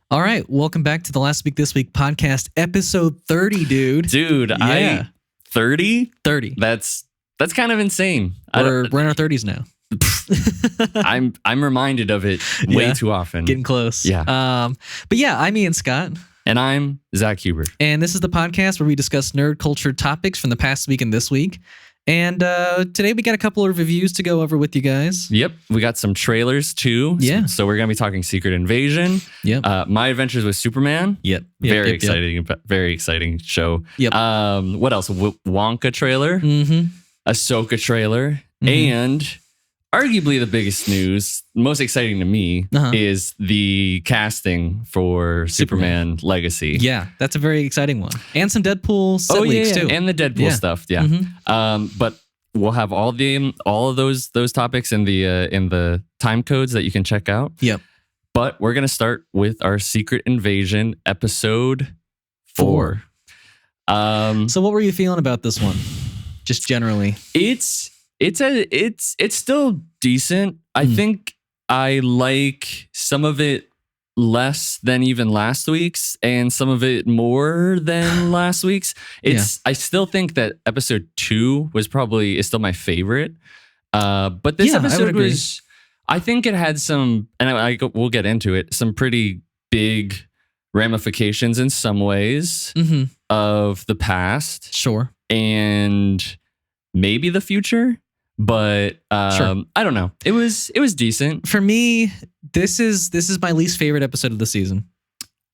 All right, welcome back to the Last Week This Week podcast, episode 30, dude. Dude, Yeah. 30? 30. That's kind of insane. We're in our 30s now. I'm reminded of it way Yeah. too often. Getting close. Yeah. But yeah, I'm Ian Scott, And I'm Zack Huber. and this is the podcast where we discuss nerd culture topics from the past week and this week. And today we got a couple of reviews to go over with you guys. Yep, we got some trailers too. Yeah. So we're gonna be talking Secret Invasion. Yep. My Adventures with Superman. Yep. Very exciting show. Yep. What else? Wonka trailer. Mm-hmm. Ahsoka trailer. Mhm. And arguably the biggest news, most exciting to me, Uh-huh. is the casting for Superman Legacy. Yeah, that's a very exciting one. And some Deadpool set leaks too. And the Deadpool Yeah. stuff. Yeah. Mhm. But we'll have all of those topics in the time codes that you can check out. Yep. But we're gonna start with our Secret Invasion episode 4. So what were you feeling about this one? Just generally. It's still decent. I think I like some of it less than even last week's, and some of it more than last week's. I still think that episode 2 is still my favorite. But this Yeah, I would episode agree. was, I think it had some, and we'll get into it, some pretty big ramifications in some ways Mm-hmm. of the past Sure. and maybe the future. But Sure. I don't know. It was decent. For me, this is my least favorite episode of the season.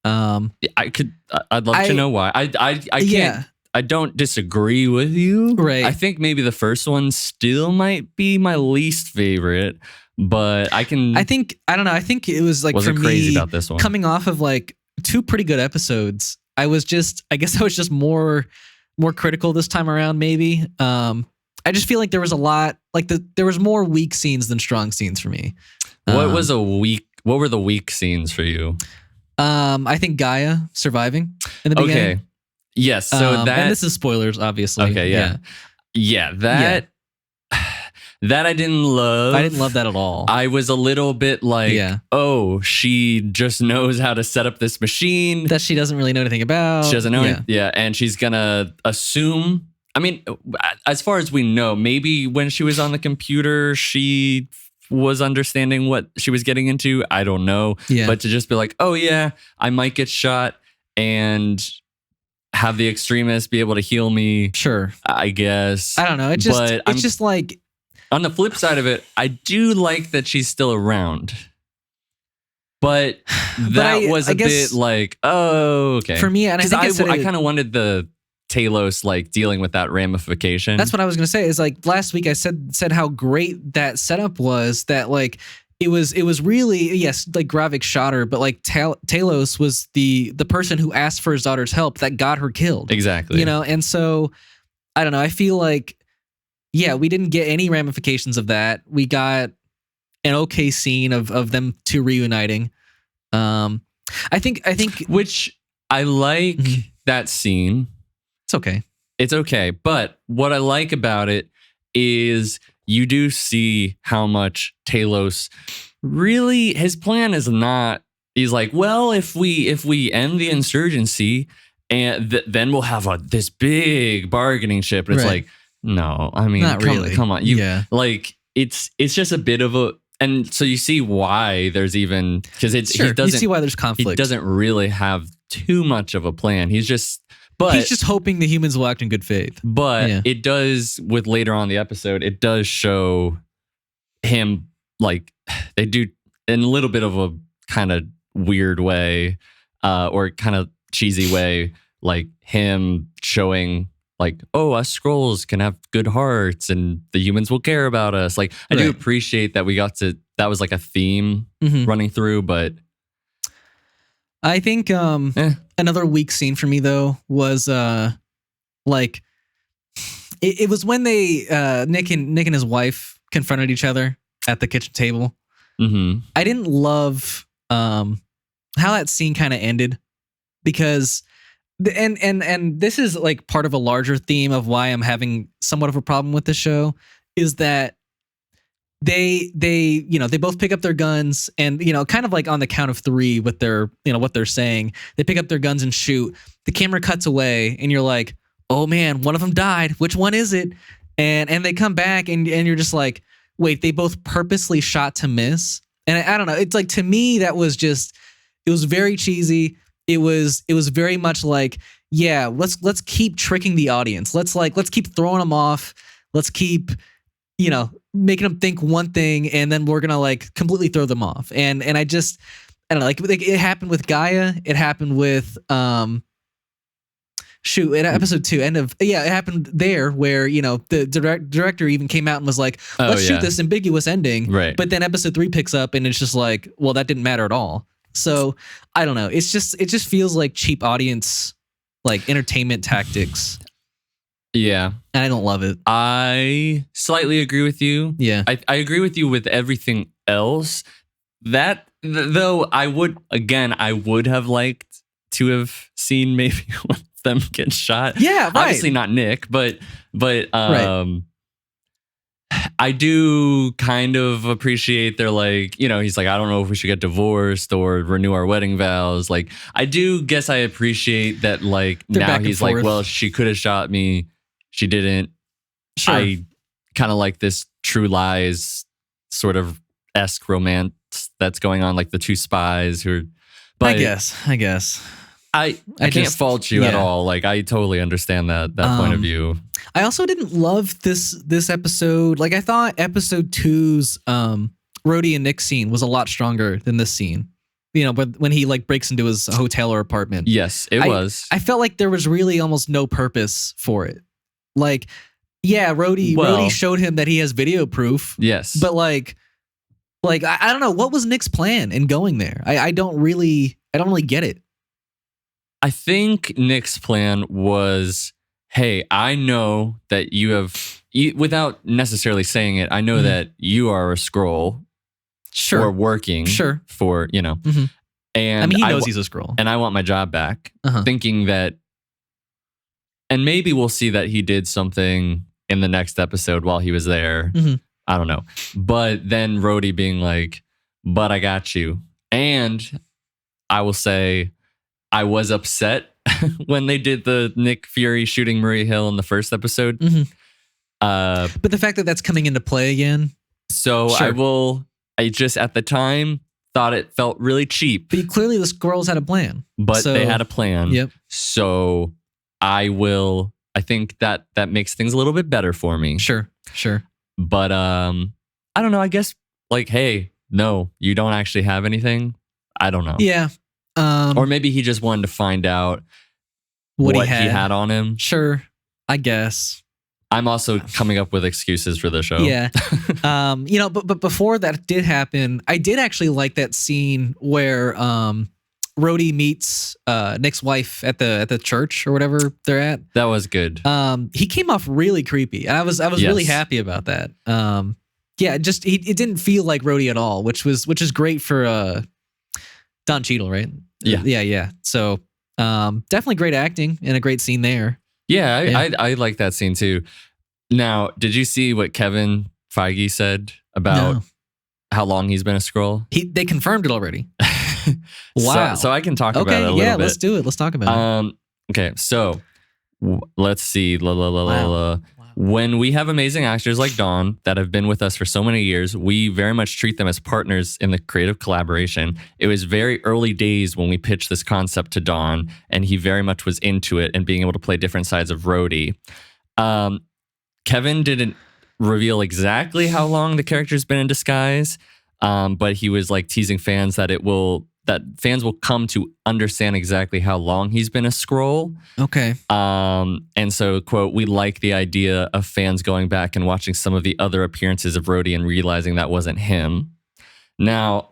I'd love to know why. I can't. Yeah. I don't disagree with you. Right. I think maybe the first one still might be my least favorite, but I don't know. I think it was like, Wasn't for crazy me, about this one. coming off of like 2 pretty good episodes, I guess I was just more critical this time around, maybe. I just feel like there was a lot, like there was more weak scenes than strong scenes for me. What were the weak scenes for you? I think Gaia surviving in the beginning. Okay. Yes. So and this is spoilers, obviously. Okay. Yeah. That I didn't love. I didn't love that at all. I was a little bit like, oh, she just knows how to set up this machine that she doesn't really know anything about. She doesn't know it. Yeah. And she's going to assume. I mean, as far as we know, maybe when she was on the computer, she was understanding what she was getting into. I don't know. Yeah. But to just be like, oh, yeah, I might get shot and have the extremists be able to heal me. Sure. I guess. I don't know. It's just like, on the flip side of it, I do like that she's still around. But that was a bit like, oh, okay. For me, and I think I kind of wanted the Talos like dealing with that ramification. That's what I was gonna say. Is like last week I said how great that setup was. That like it was really, yes, like Gravik shot her, but like Talos was the person who asked for his daughter's help that got her killed. Exactly. You know, and so I don't know. I feel like, yeah, we didn't get any ramifications of that. We got an okay scene of them 2 reuniting. I think which I like that scene. It's okay. It's okay. But what I like about it is you do see how much Talos really, his plan is not, he's like, well, if we end the insurgency and then we'll have this big bargaining chip. And it's like, no, I mean, not really. Come on. Like it's just a bit of a, and so you see why there's even, because he doesn't, you see why there's conflict. He doesn't really have too much of a plan. He's just hoping the humans will act in good faith. But it does, with later on in the episode, it does show him, like, they do in a little bit of a kind of weird way, or kind of cheesy way, like him showing, like, oh, us Skrulls can have good hearts and the humans will care about us. Like, I do appreciate that that was like a theme running through, but I think another weak scene for me though was like it was when they Nick and his wife confronted each other at the kitchen table. Mm-hmm. I didn't love how that scene kind of ended, because and this is like part of a larger theme of why I'm having somewhat of a problem with the show, is that they both pick up their guns and, kind of like on the count of 3 with their, what they're saying, they pick up their guns and shoot. The camera cuts away and you're like, oh man, one of them died. Which one is it? And they come back and you're just like, wait, they both purposely shot to miss. And I don't know. It's like, to me, that was just, it was very cheesy. It was very much like, yeah, let's keep tricking the audience. Let's keep throwing them off. Let's keep, making them think one thing, and then we're gonna like completely throw them off. And I don't know, like it happened with Gaia. It happened with in episode 2, it happened there where, the director even came out and was like, let's shoot this ambiguous ending. Right. But then episode 3 picks up and it's just like, well, that didn't matter at all. So I don't know. It just feels like cheap audience, like entertainment tactics. Yeah. And I don't love it. I slightly agree with you. Yeah. I agree with you with everything else. That, though, I would have liked to have seen maybe one of them get shot. Yeah, right. Obviously not Nick, but right. I do kind of appreciate they're like, he's like, I don't know if we should get divorced or renew our wedding vows. Like, I do guess I appreciate that, like, they're now he's like, well, she could have shot me. She didn't. Sure. I kind of like this True Lies sort of esque romance that's going on, like the 2 spies who are. But I guess. I can't fault you at all. Like, I totally understand that point of view. I also didn't love this episode. Like, I thought episode 2's Rhodey and Nick scene was a lot stronger than this scene. But when he like breaks into his hotel or apartment. Yes, it was. I felt like there was really almost no purpose for it. Like, yeah, Rhodey showed him that he has video proof. Yes. But like I don't know, what was Nick's plan in going there? I don't really get it. I think Nick's plan was, hey, I know that without necessarily saying it, I know that you are a Skrull. Sure. Or working. Sure. For, Mm-hmm. And I mean, he knows he's a Skrull. And I want my job back. Thinking that, and maybe we'll see that he did something in the next episode while he was there. Mm-hmm. I don't know. But then Rhodey being like, but I got you. And I will say, I was upset when they did the Nick Fury shooting Maria Hill in the first episode. Mm-hmm. But the fact that that's coming into play again. So sure. I just at the time thought it felt really cheap. But clearly the Skrulls had a plan. But they had a plan. Yep. So I think that makes things a little bit better for me. Sure. But I don't know. I guess like, hey, no, you don't actually have anything. I don't know. Yeah. Or maybe he just wanted to find out what he had on him. Sure. I guess. I'm also coming up with excuses for the show. Yeah. But before that did happen, I did actually like that scene where Rhodey meets Nick's wife at the church or whatever they're at. That was good. He came off really creepy, and I was really happy about that. Just it didn't feel like Rhodey at all, which is great for Don Cheadle, right? Yeah. So definitely great acting and a great scene there. Yeah, I like that scene too. Now, did you see what Kevin Feige said about how long he's been a Skrull? They confirmed it already. Wow. So I can talk about it a little bit. Let's do it. Let's talk about it. Okay, so let's see. Wow. When we have amazing actors like Don that have been with us for so many years, we very much treat them as partners in the creative collaboration. It was very early days when we pitched this concept to Don, and he very much was into it and being able to play different sides of Rhodey. Kevin didn't reveal exactly how long the character's been in disguise, but he was like teasing fans that fans will come to understand exactly how long he's been a Skrull. Okay. And so, quote, we like the idea of fans going back and watching some of the other appearances of Rhodey and realizing that wasn't him. Now,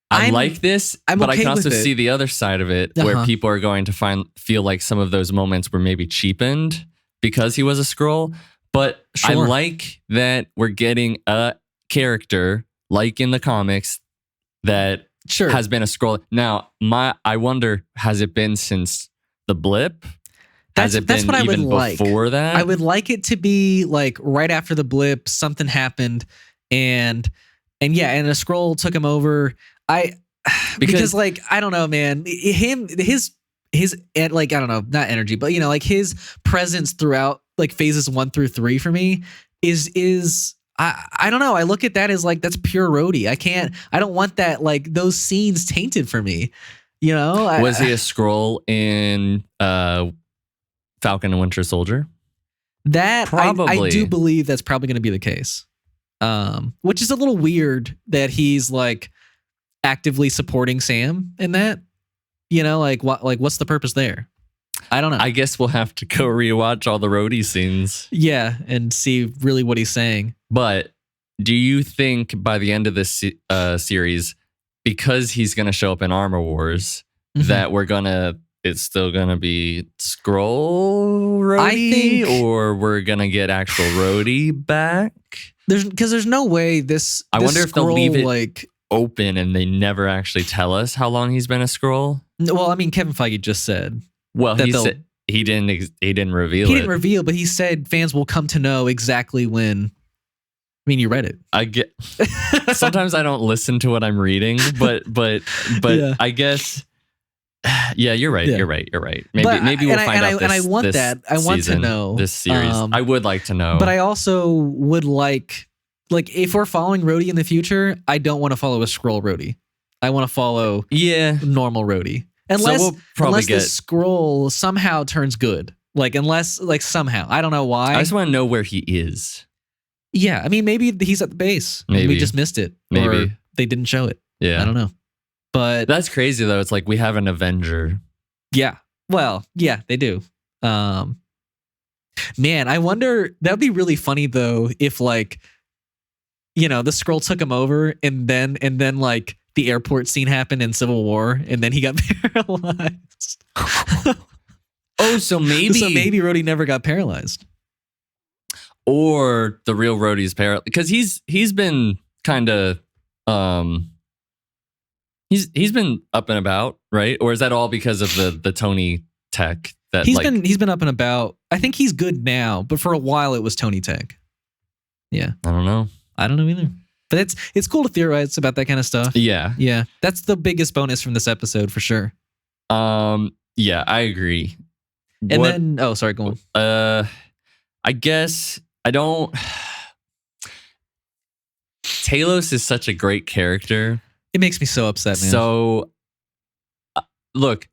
I like this, but I can also see the other side of it where people are going to feel like some of those moments were maybe cheapened because he was a Skrull. But I like that we're getting a character like in the comics that has been a Skrull. Now, I wonder, has it been since the blip? Has it been even before that? I would like it to be like right after the blip, something happened, and a scroll took him over. Because like, I don't know, man, his like, I don't know, not energy, but you know, like his presence throughout like phases 1 through 3 for me is I don't know. I look at that as like, that's pure Rhodey. I don't want that, like those scenes tainted for me. You know, was he a scroll in Falcon and Winter Soldier? That probably. I do believe that's probably going to be the case. Which is a little weird that he's like actively supporting Sam in that. You know, like what's the purpose there? I don't know. I guess we'll have to go rewatch all the Rhodey scenes. Yeah, and see really what he's saying. But do you think by the end of this series, because he's going to show up in Armor Wars, that it's still going to be Skrull Rhodey, or we're going to get actual Rhodey back? There's no way this. I wonder if they'll leave it like open and they never actually tell us how long he's been a Skrull. Well, I mean, Kevin Feige just said. Well, he said he didn't reveal it. He didn't reveal, but he said fans will come to know exactly when. I mean, you read it. I get. Sometimes I don't listen to what I'm reading, but yeah. I guess. Yeah, you're right. Yeah. You're right. Maybe we'll find out. And I want that. I want to know this series. I would like to know. But I also would like if we're following Rhodey in the future, I don't want to follow a Skrull Rhodey. I want to follow normal Rhodey. Unless the Skrull somehow turns good. Unless somehow. I don't know why. I just want to know where he is. Yeah, I mean, maybe he's at the base. Maybe we just missed it. Maybe or they didn't show it. Yeah, I don't know. But that's crazy though. It's like we have an Avenger. Yeah. Well, yeah, they do. Man, I wonder. That'd be really funny though if the Skrull took him over and then the airport scene happened in Civil War and then he got paralyzed. So maybe Rhodey never got paralyzed. Or the real Rhodey's paralyzed because he's been kind of he's been up and about, right? Or is that all because of the Tony tech that he's been up and about? I think he's good now, but for a while it was Tony tech. Yeah, I don't know either. But it's cool to theorize about that kind of stuff. Yeah. That's the biggest bonus from this episode for sure. Yeah, I agree. And then, sorry, go on. I guess I don't. Talos is such a great character. It makes me so upset, man. So, look,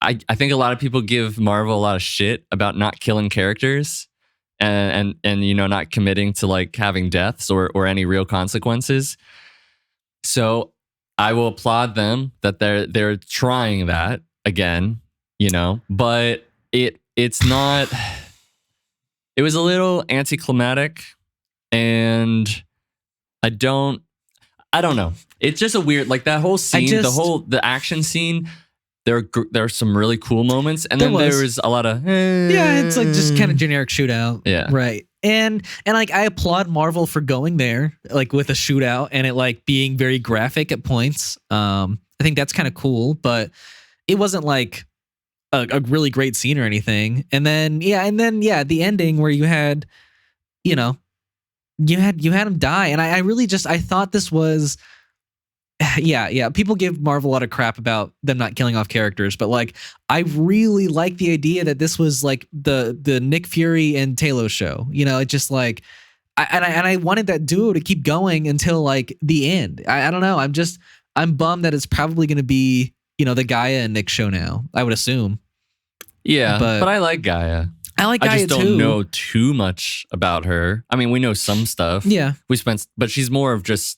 I think a lot of people give Marvel a lot of shit about not killing characters. And not committing to having deaths or any real consequences. So I will applaud them that they're trying that again, but it's not. It was a little anticlimactic, and I don't know. It's just a weird that whole scene, the action scene. There are some really cool moments, and then there was a lot of it's just kind of generic shootout. Yeah, right. And I applaud Marvel for going there with a shootout and it being very graphic at points. I think that's kind of cool, but it wasn't a really great scene or anything. And then the ending where you had you had him die, and I really I thought this was. Yeah. People give Marvel a lot of crap about them not killing off characters, but I really like the idea that this was the Nick Fury and Talos show. It just I wanted that duo to keep going until the end. I don't know. I'm bummed that it's probably going to be the Gaia and Nick show now. I would assume. Yeah, but I like Gaia. I just don't know too much about her. I mean, we know some stuff. Yeah, but she's more of just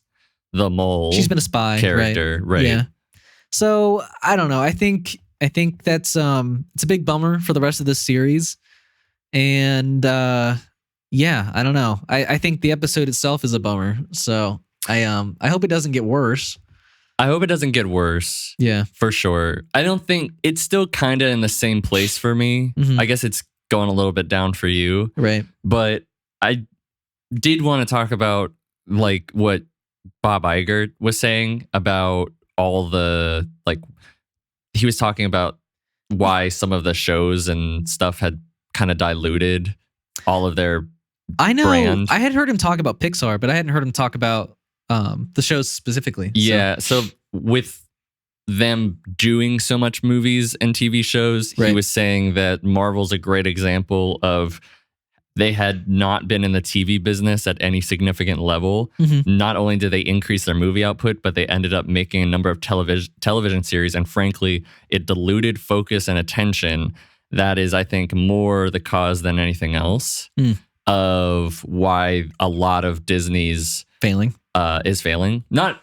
the mole. She's been a spy character, right? Yeah. So I don't know. I think that's it's a big bummer for the rest of this series, and I don't know. I think the episode itself is a bummer. So I hope it doesn't get worse. I hope it doesn't get worse. Yeah, for sure. I don't think it's still kind of in the same place for me. Mm-hmm. I guess it's going a little bit down for you, right? But I did want to talk about what Bob Iger was saying about all the he was talking about why some of the shows and stuff had kind of diluted all of their I know. brand. I had heard him talk about Pixar, but I hadn't heard him talk about the shows specifically. Yeah. So with them doing so much movies and TV shows, he was saying that Marvel's a great example of they had not been in the TV business at any significant level. Not only did they increase their movie output, but they ended up making a number of television series. And frankly, it diluted focus and attention. That is, I think, more the cause than anything else of why a lot of Disney's is failing. Not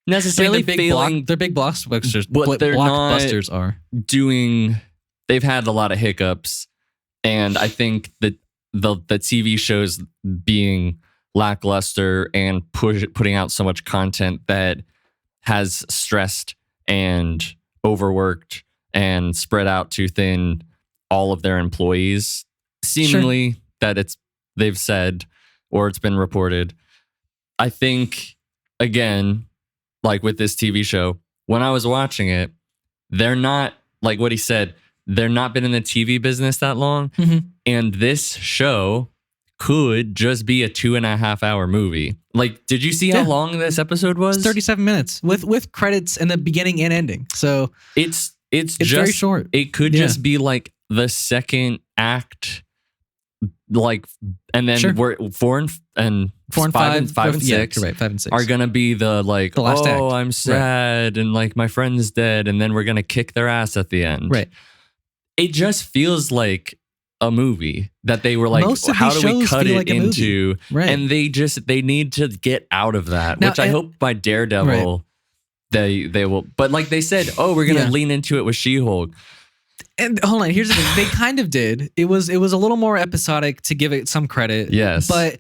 necessarily failing. They're big blockbusters, but they're blockbusters are doing. They've had a lot of hiccups, and I think that the TV shows being lackluster and putting out so much content that has stressed and overworked and spread out too thin all of their employees. Seemingly that they've said, or it's been reported. I think, again, like with this TV show, when I was watching it, they're not, like what he said, they're not been in the TV business that long. And this show could just be a 2.5 hour movie. Like, did you see how long this episode was? It's 37 minutes with credits in the beginning and ending. So it's just very short. It could just be like the second act, like, and then we're four and five and six. You're right, 5 and 6 are gonna be the last act. I'm sad and like my friend's dead, and then we're gonna kick their ass at the end. Right. It just feels like a movie that they were like, how do we cut it into? Right. And they need to get out of that, which I hope by Daredevil they will. But like they said, we're gonna lean into it with She-Hulk. And hold on, here's the thing. They kind of did. It was a little more episodic, to give it some credit. Yes. But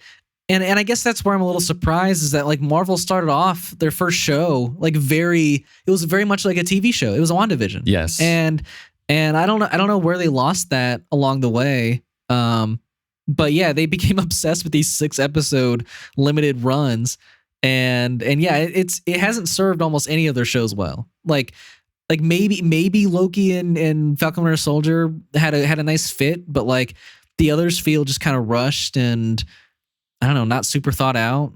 and I guess that's where I'm a little surprised, is that like Marvel started off their first show it was very much like a TV show. It was a WandaVision. Yes. And I don't know where they lost that along the way. But yeah, they became obsessed with these 6-episode limited runs. And yeah, it hasn't served almost any of their shows well. Like maybe Loki and Falcon Winter Soldier had a nice fit, but like the others feel just kind of rushed and I don't know, not super thought out.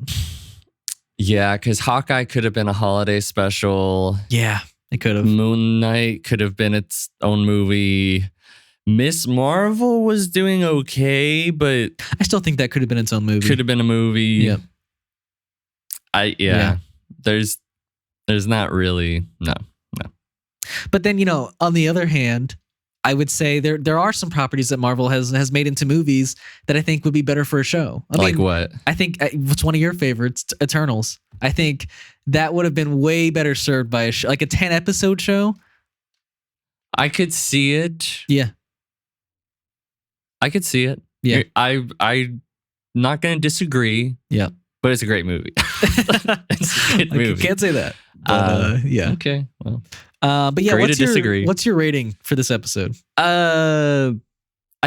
Yeah, because Hawkeye could have been a holiday special. Yeah, it could have. Moon Knight could have been its own movie. Miss Marvel was doing okay, but I still think that could have been its own movie. Could have been a movie. Yep. Yeah. There's not really no. But then, on the other hand, I would say there are some properties that Marvel has made into movies that I think would be better for a show. Like what? I think what's one of your favorites, Eternals. I think that would have been way better served by a show, like a 10-episode show. I could see it. Yeah. I could see it. Yeah. I'm not going to disagree. Yeah. But it's a great movie. It's a good movie. You can't say that. But, yeah. Okay. Well. But yeah, disagree. What's your rating for this episode? I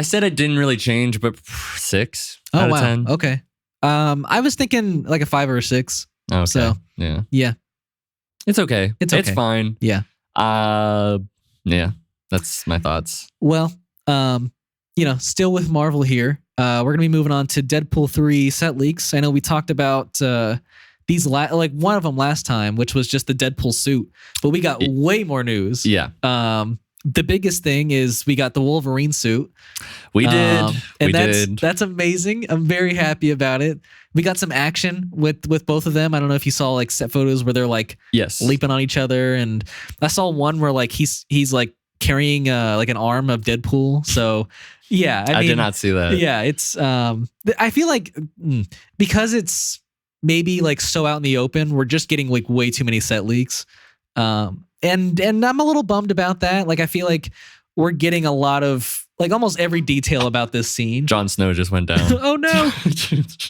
said it didn't really change, but 6 out of 10. Okay. I was thinking like a 5 or a 6. Okay. So yeah. It's okay. It's fine. Yeah. Yeah. That's my thoughts. Well, still with Marvel here. We're gonna be moving on to Deadpool 3 set leaks. I know we talked about these one of them last time, which was just the Deadpool suit, but we got way more news. Yeah. The biggest thing is we got the Wolverine suit. We did. And that's amazing. I'm very happy about it. We got some action with both of them. I don't know if you saw like set photos where they're like leaping on each other, and I saw one where like he's like carrying like an arm of Deadpool. So yeah, I mean, did not see that. Yeah, it's I feel like because it's maybe like so out in the open, we're just getting like way too many set leaks. And I'm a little bummed about that. Like I feel like we're getting a lot of like almost every detail about this scene. Jon Snow just went down. Oh no.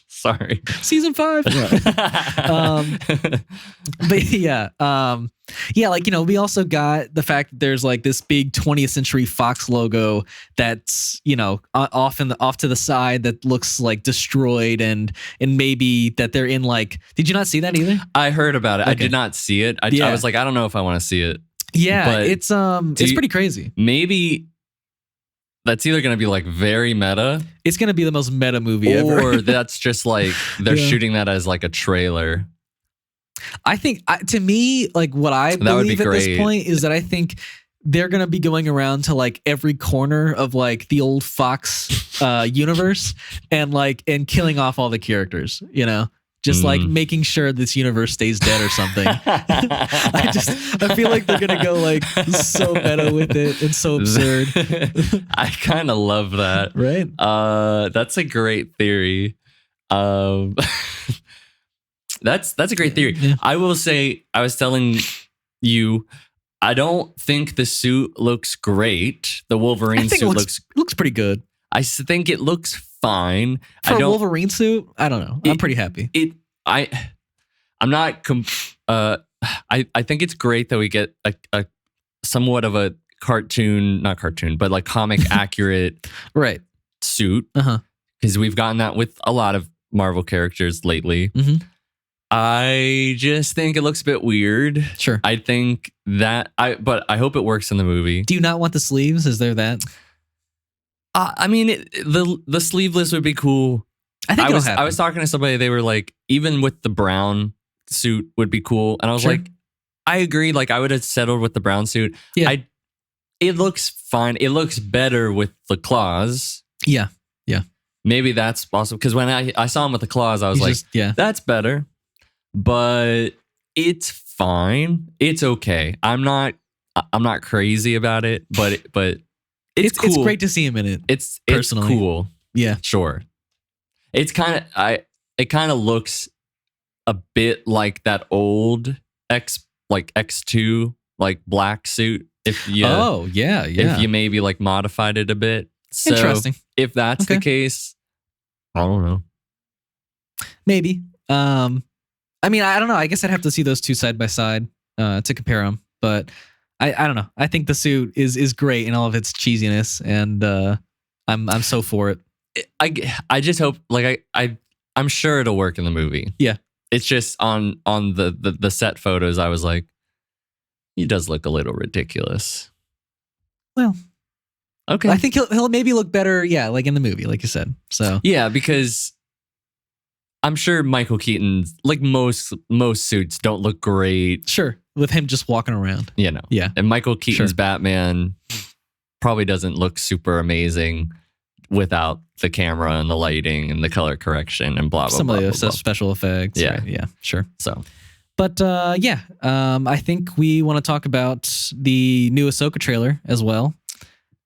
Sorry. Season 5. But yeah. Like, we also got the fact that there's like this big 20th Century Fox logo that's, off to the side that looks like destroyed and maybe that they're in like, did you not see that either? I heard about it. Okay. I did not see it. I was like, I don't know if I want to see it. Yeah, but it's pretty crazy. Maybe that's either going to be like very meta, It's going to be the most meta movie ever. or that's just like they're shooting that as like a trailer. I think, to me, like what I believe at this point is that I think they're going to be going around to like every corner of like the old Fox universe and killing off all the characters, you know? Just like making sure this universe stays dead or something. I feel like they're gonna go like so meta with it and so absurd. I kind of love that. Right? That's a great theory. That's a great theory. Yeah. I will say, I was telling you, I don't think the suit looks great. The Wolverine suit looks pretty good. I think it looks fine. For a Wolverine suit, I don't know. I'm pretty happy. I'm not. I think it's great that we get a somewhat of a not cartoon, but like comic accurate right suit. Because we've gotten that with a lot of Marvel characters lately. I just think it looks a bit weird. Sure. I think that but I hope it works in the movie. Do you not want the sleeves? Is there that? I mean, the sleeveless would be cool. I think I was talking to somebody. They were like, even with the brown suit would be cool, and I was like, I agree. Like, I would have settled with the brown suit. Yeah, it looks fine. It looks better with the claws. Yeah. Maybe that's possible because when I saw him with the claws, I was that's better. But it's fine. It's okay. I'm not crazy about it, but it's cool. It's great to see him in it. It's personally cool. Yeah, sure. It's kind of looks a bit like that old X2 like black suit. If you if you maybe like modified it a bit. So interesting. If that's the case, I don't know. Maybe. I mean, I don't know. I guess I'd have to see those two side by side to compare them. But I don't know. I think the suit is great in all of its cheesiness, and I'm so for it. I just hope I'm sure it'll work in the movie. Yeah. It's just on the set photos, I was like, he does look a little ridiculous. Well, okay. I think he'll maybe look better, like in the movie, like you said. So yeah, because I'm sure Michael Keaton's like most suits don't look great. Sure, with him just walking around. You know. Yeah. And Michael Keaton's Batman probably doesn't look super amazing without the camera and the lighting and the color correction and blah blah some blah. of the blah, blah. special effects. Yeah. Right? Yeah. Sure. So. But I think we want to talk about the new Ahsoka trailer as well.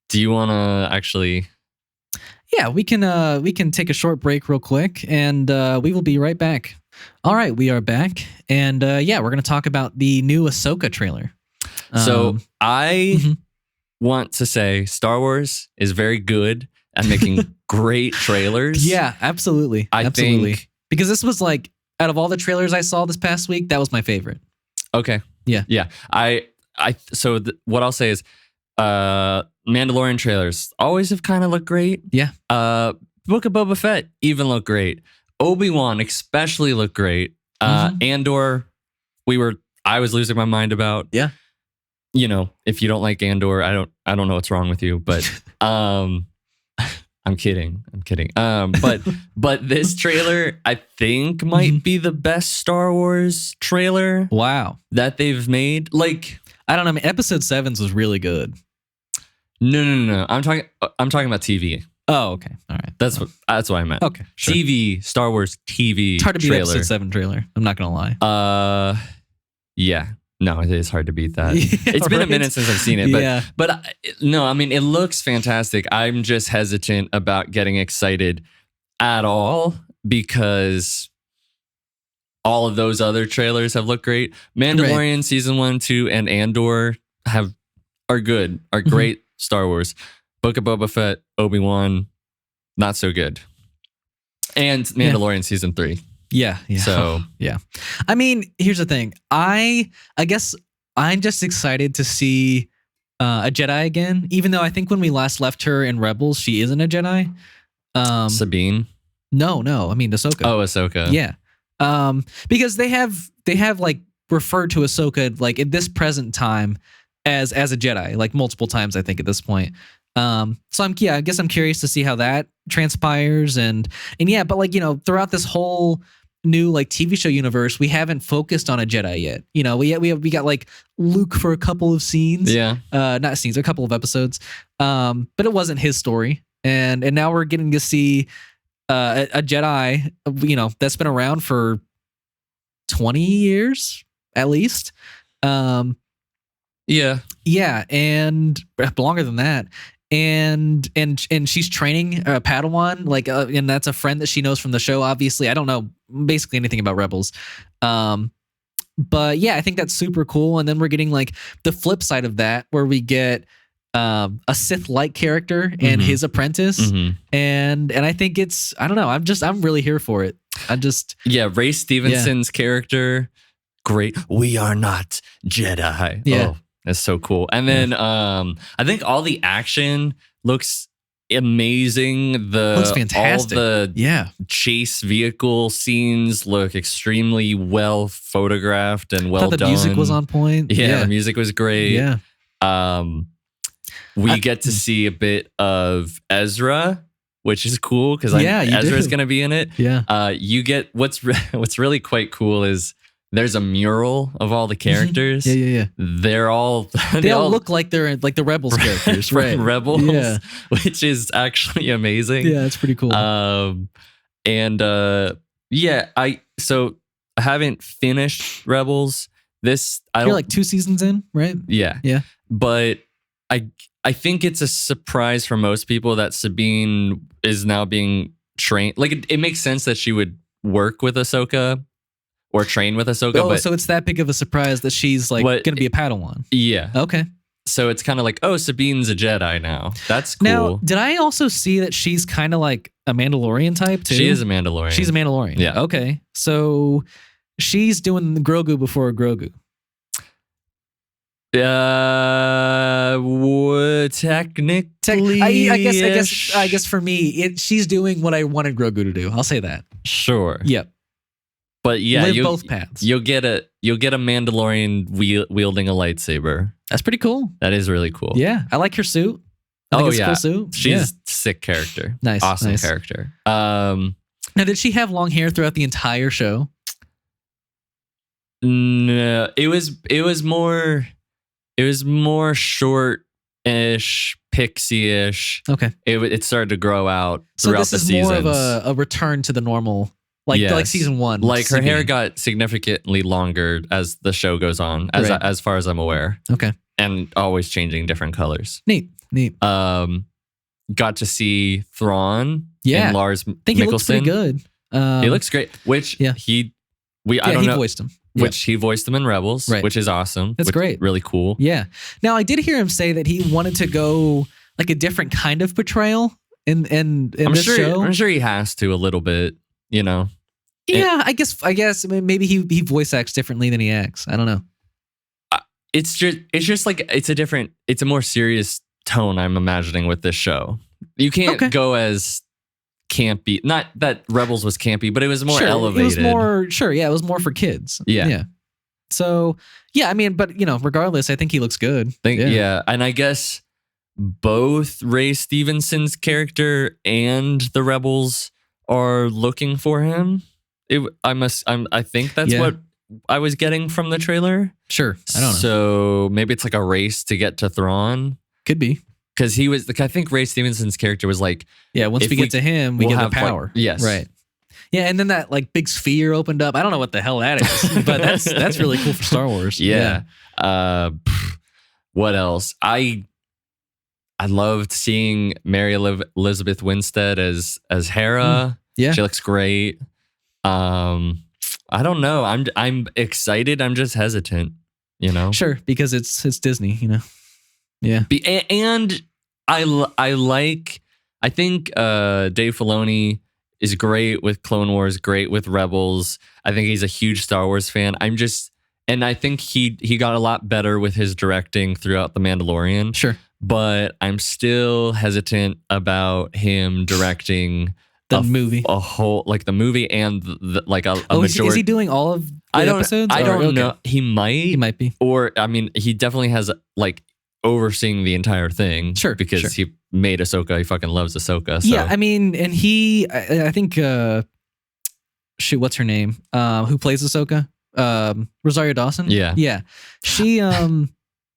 Do you want to actually? Yeah, we can take a short break real quick, and we will be right back. All right, we are back, and we're going to talk about the new Ahsoka trailer. So I want to say Star Wars is very good at making great trailers. Yeah, absolutely. I think because this was like, out of all the trailers I saw this past week, that was my favorite. Okay. Yeah. What I'll say is, Mandalorian trailers always have kind of looked great. Yeah. Book of Boba Fett even looked great. Obi-Wan especially looked great. Andor, I was losing my mind about. Yeah. You know, if you don't like Andor, I don't know what's wrong with you, but I'm kidding. But this trailer I think might be the best Star Wars trailer. Wow. That they've made. Like, I don't know. I mean, episode 7 was really good. No. I'm talking about TV. Oh, okay. All right. That's what I meant. Okay. Sure. TV, Star Wars TV. It's hard to beat trailer. episode 7 trailer. I'm not gonna lie. Yeah. No, it is hard to beat that. It's been a minute since I've seen it, but no, I mean, it looks fantastic. I'm just hesitant about getting excited at all because all of those other trailers have looked great. Mandalorian season 1, 2, and Andor are good, are great Star Wars. Book of Boba Fett, Obi-Wan, not so good. And Mandalorian season 3. Yeah. So yeah. I mean, here's the thing. I guess I'm just excited to see a Jedi again, even though I think when we last left her in Rebels, she isn't a Jedi. Sabine? No. I mean, Ahsoka. Oh, Ahsoka. Yeah. Because they have like referred to Ahsoka like at this present time as a Jedi, like multiple times, I think, at this point. So I guess I'm curious to see how that transpires, and yeah, but like, throughout this whole new like TV show universe, we haven't focused on a Jedi yet. We got like Luke for a couple of scenes, not scenes, a couple of episodes, but it wasn't his story, and now we're getting to see a Jedi, that's been around for 20 years at least. Yeah, and longer than that. And she's training a Padawan, like, and that's a friend that she knows from the show. Obviously, I don't know basically anything about Rebels, but yeah, I think that's super cool. And then we're getting like the flip side of that, where we get a Sith-like character and his apprentice, and I think I don't know. I'm really here for it. Ray Stevenson's character, great. We are not Jedi. Yeah. Oh, that's so cool. And then I think all the action looks amazing. Looks fantastic. All the chase vehicle scenes look extremely well photographed and well done. The music was on point. Yeah, the music was great. Yeah. We get to see a bit of Ezra, which is cool because Ezra's going to be in it. Yeah. You get what's really quite cool is there's a mural of all the characters. Yeah. They all look like they're like the Rebels characters, right? Rebels, which is actually amazing. Yeah, it's pretty cool. I haven't finished Rebels. You're like 2 seasons in, right? Yeah. But I think it's a surprise for most people that Sabine is now being trained. Like it makes sense that she would work with Ahsoka or train with Ahsoka. So it's that big of a surprise that she's like going to be a Padawan. Yeah. Okay. So it's kind of like, Sabine's a Jedi now. That's cool. Now, did I also see that she's kind of like a Mandalorian type too? She is a Mandalorian. She's a Mandalorian. Yeah. Okay. So she's doing the Grogu before Grogu. Technically, I guess for me, she's doing what I wanted Grogu to do. I'll say that. Sure. Yep. But yeah, live both paths. You'll get a Mandalorian wielding a lightsaber. That's pretty cool. That is really cool. Yeah, I like her suit. I think it's a cool suit. She's sick character. Nice, awesome nice. character. Now, did she have long hair throughout the entire show? No, it was more short-ish, pixie-ish. Okay. It started to grow out throughout the seasons. So this is more of a return to the normal, like season 1. Like her hair got significantly longer as the show goes on, as far as I'm aware. Okay. And always changing different colors. Neat. Got to see Thrawn. Yeah. And Lars I think he looks pretty good. He looks great. Which he voiced him. Which he voiced them in Rebels, which is awesome. That's great. Really cool. Yeah. Now, I did hear him say that he wanted to go like a different kind of portrayal in this show. I'm sure he has to a little bit, Yeah, I guess maybe he voice acts differently than he acts. I don't know. It's just like it's a more serious tone I'm imagining with this show. You can't go as campy. Not that Rebels was campy, but it was more elevated. It was more it was more for kids. Yeah. So I mean, but regardless, I think he looks good. And I guess both Ray Stevenson's character and the Rebels are looking for him. I think that's what I was getting from the trailer. Sure. I don't know. So maybe it's like a race to get to Thrawn. Could be. Because he was, I think Ray Stevenson's character was like, once we get to him, we get the power. Yes. Right. Yeah, and then that like big sphere opened up. I don't know what the hell that is, but that's really cool for Star Wars. Yeah. What else? I loved seeing Mary Elizabeth Winstead as Hera. Yeah. She looks great. I don't know. I'm excited. I'm just hesitant, Sure, because it's Disney, Yeah. And I think Dave Filoni is great with Clone Wars, great with Rebels. I think he's a huge Star Wars fan. And I think he got a lot better with his directing throughout The Mandalorian. Sure. But I'm still hesitant about him directing the movie. A whole, like the movie and a majority. Is he doing all of the episodes? I don't know. He might. He might be. Or, I mean, he definitely has overseeing the entire thing. Sure. Because he made Ahsoka. He fucking loves Ahsoka. So. Yeah, I mean, and I think, what's her name? Who plays Ahsoka? Rosario Dawson? Yeah. Yeah. She, I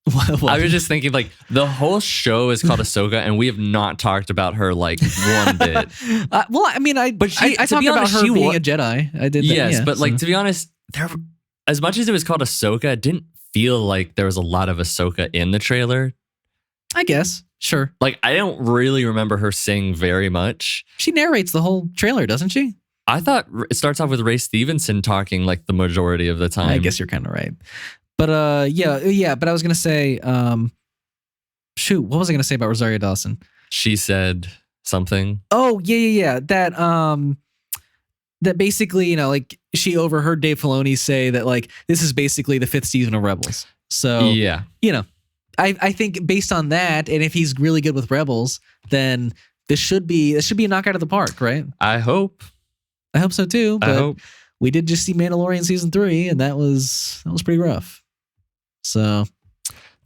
was just thinking, like, the whole show is called Ahsoka, and we have not talked about her, like, one bit. Well, I mean, I talked about her being a Jedi. I did that. Yes, yeah, but, like, to be honest, as much as it was called Ahsoka, it didn't feel like there was a lot of Ahsoka in the trailer. I guess. Sure. Like, I don't really remember her saying very much. She narrates the whole trailer, doesn't she? I thought it starts off with Ray Stevenson talking, like, the majority of the time. I guess you're kind of right. But yeah. But I was gonna say, what was I gonna say about Rosario Dawson? She said something. Oh yeah. That basically, like she overheard Dave Filoni say that like this is basically the 5th season of Rebels. So yeah, I think based on that, and if he's really good with Rebels, then this should be a knockout of the park, right? I hope so too. But I hope. We did just see Mandalorian season 3, and that was pretty rough. So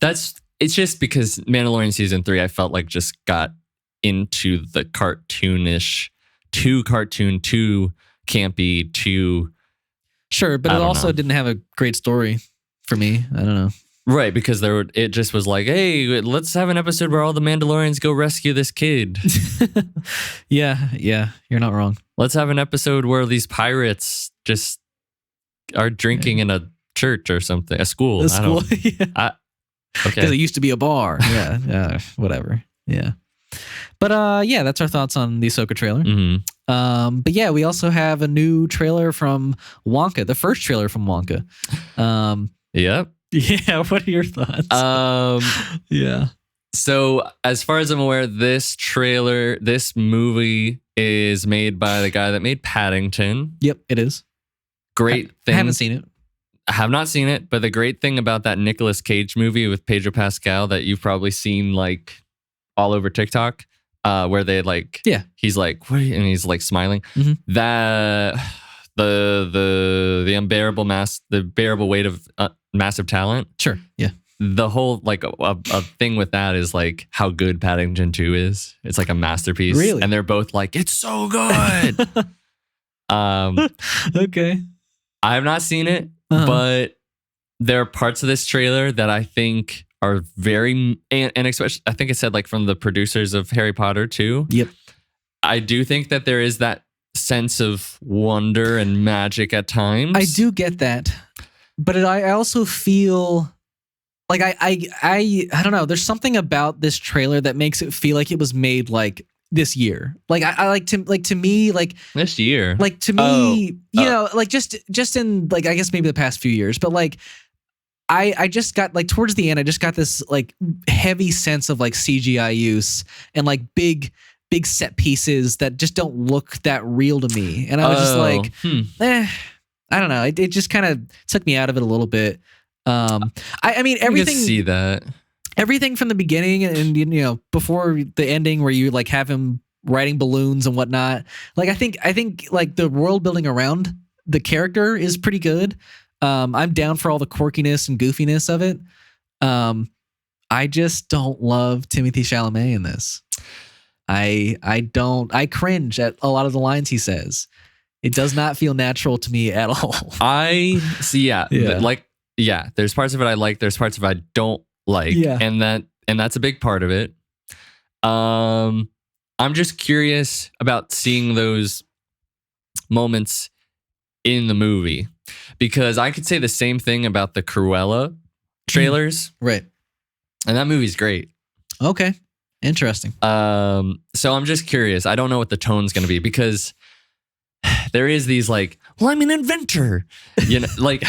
it's just because Mandalorian season 3, I felt like just got into the cartoonish, too cartoon, too campy, too. Sure, but it also didn't have a great story for me. I don't know. Right, because it just was like, hey, let's have an episode where all the Mandalorians go rescue this kid. Yeah, you're not wrong. Let's have an episode where these pirates just are drinking in a church or something, a school. Yeah. Okay. Because it used to be a bar. Yeah, whatever. Yeah. But yeah, that's our thoughts on the Ahsoka trailer. Mm-hmm. But yeah, we also have a new trailer from Wonka, the first trailer from Wonka. Yep. Yeah, what are your thoughts? Yeah. So as far as I'm aware, this movie is made by the guy that made Paddington. Yep, it is. Great thing. I haven't seen it. I have not seen it, but the great thing about that Nicolas Cage movie with Pedro Pascal that you've probably seen like all over TikTok, where they like, he's like, what? And he's like smiling. Mm-hmm. That the bearable weight of massive talent. Sure. Yeah. The whole like a thing with that is like how good Paddington 2 is. It's like a masterpiece. Really? And they're both like, it's so good. Okay. I have not seen it, but there are parts of this trailer that I think are very, and especially, I think it said like from the producers of Harry Potter too. Yep. I do think that there is that sense of wonder and magic at times. I do get that, but I also feel like I don't know. There's something about this trailer that makes it feel like it was made like this year. Like I like to me like this year. Like to me, you know, like just in like I guess maybe the past few years, but like I just got like towards the end, I just got this like heavy sense of like CGI use and like big set pieces that just don't look that real to me. And I was just like, I don't know. It just kind of took me out of it a little bit. I mean, everything. I can see that. Everything from the beginning and you know before the ending, where you like have him riding balloons and whatnot. Like I think like the world building around the character is pretty good. I'm down for all the quirkiness and goofiness of it. I just don't love Timothée Chalamet in this. I cringe at a lot of the lines he says. It does not feel natural to me at all. I see. Yeah. There's parts of it I like. There's parts of it I don't like. Yeah. And that's a big part of it. I'm just curious about seeing those moments in the movie, because I could say the same thing about the Cruella trailers. Right. And that movie's great. Okay. Interesting. So I'm just curious. I don't know what the tone's going to be, because there is these like, well, I'm an inventor, you know, like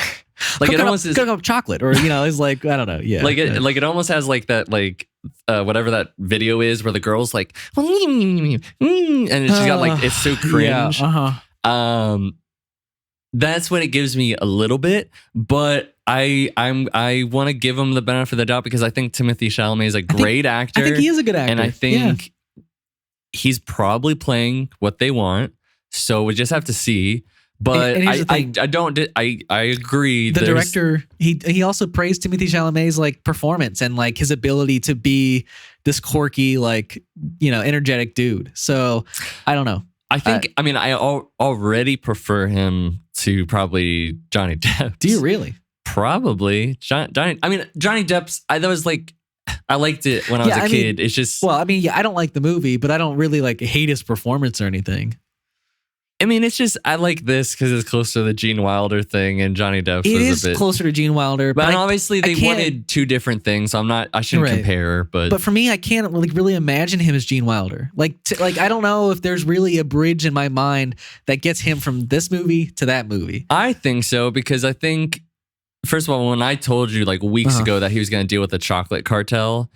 it almost is cook up chocolate, or you know, it's like I don't know, yeah, like it almost has like that like whatever that video is where the girl's like, and she's got like it's so cringe. Yeah, That's when it gives me a little bit, but I want to give him the benefit of the doubt, because I think Timothée Chalamet is a great actor. I think he is a good actor, and I think he's probably playing what they want. So we just have to see. But And here's the I thing. don't. I agree. The director, he also praised Timothée Chalamet's like performance and like his ability to be this quirky, like, you know, energetic dude. So I don't know. I think. I mean, I already prefer him to probably Johnny Depp. Do you really? Probably Johnny. I mean, Johnny Depp's. I liked it when I was a kid. It's just. Well, I mean, yeah, I don't like the movie, but I don't really like hate his performance or anything. I mean, it's just I like this because it's closer to the Gene Wilder thing, and Johnny Depp was a bit closer to Gene Wilder. But obviously, they wanted two different things. So I shouldn't compare. But for me, I can't like really imagine him as Gene Wilder. Like I don't know if there's really a bridge in my mind that gets him from this movie to that movie. I think so because I think, first of all, when I told you like weeks ago that he was going to deal with the chocolate cartel,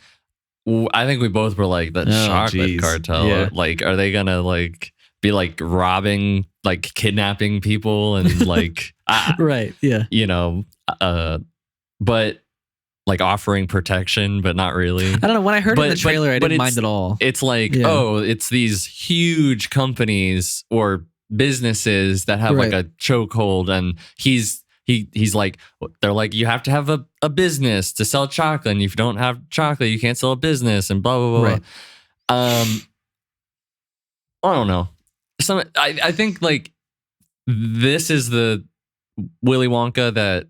I think we both were like, the chocolate cartel. Yeah. Like, are they gonna like be like robbing, like kidnapping people and like right, yeah, you know, but like offering protection, but not really. I don't know. When I heard it in the trailer, I didn't mind at all. It's like, it's these huge companies or businesses that have like a chokehold, and he's like, they're like, you have to have a business to sell chocolate, and if you don't have chocolate, you can't sell a business, and blah blah blah. Right. I don't know. I think like this is the Willy Wonka that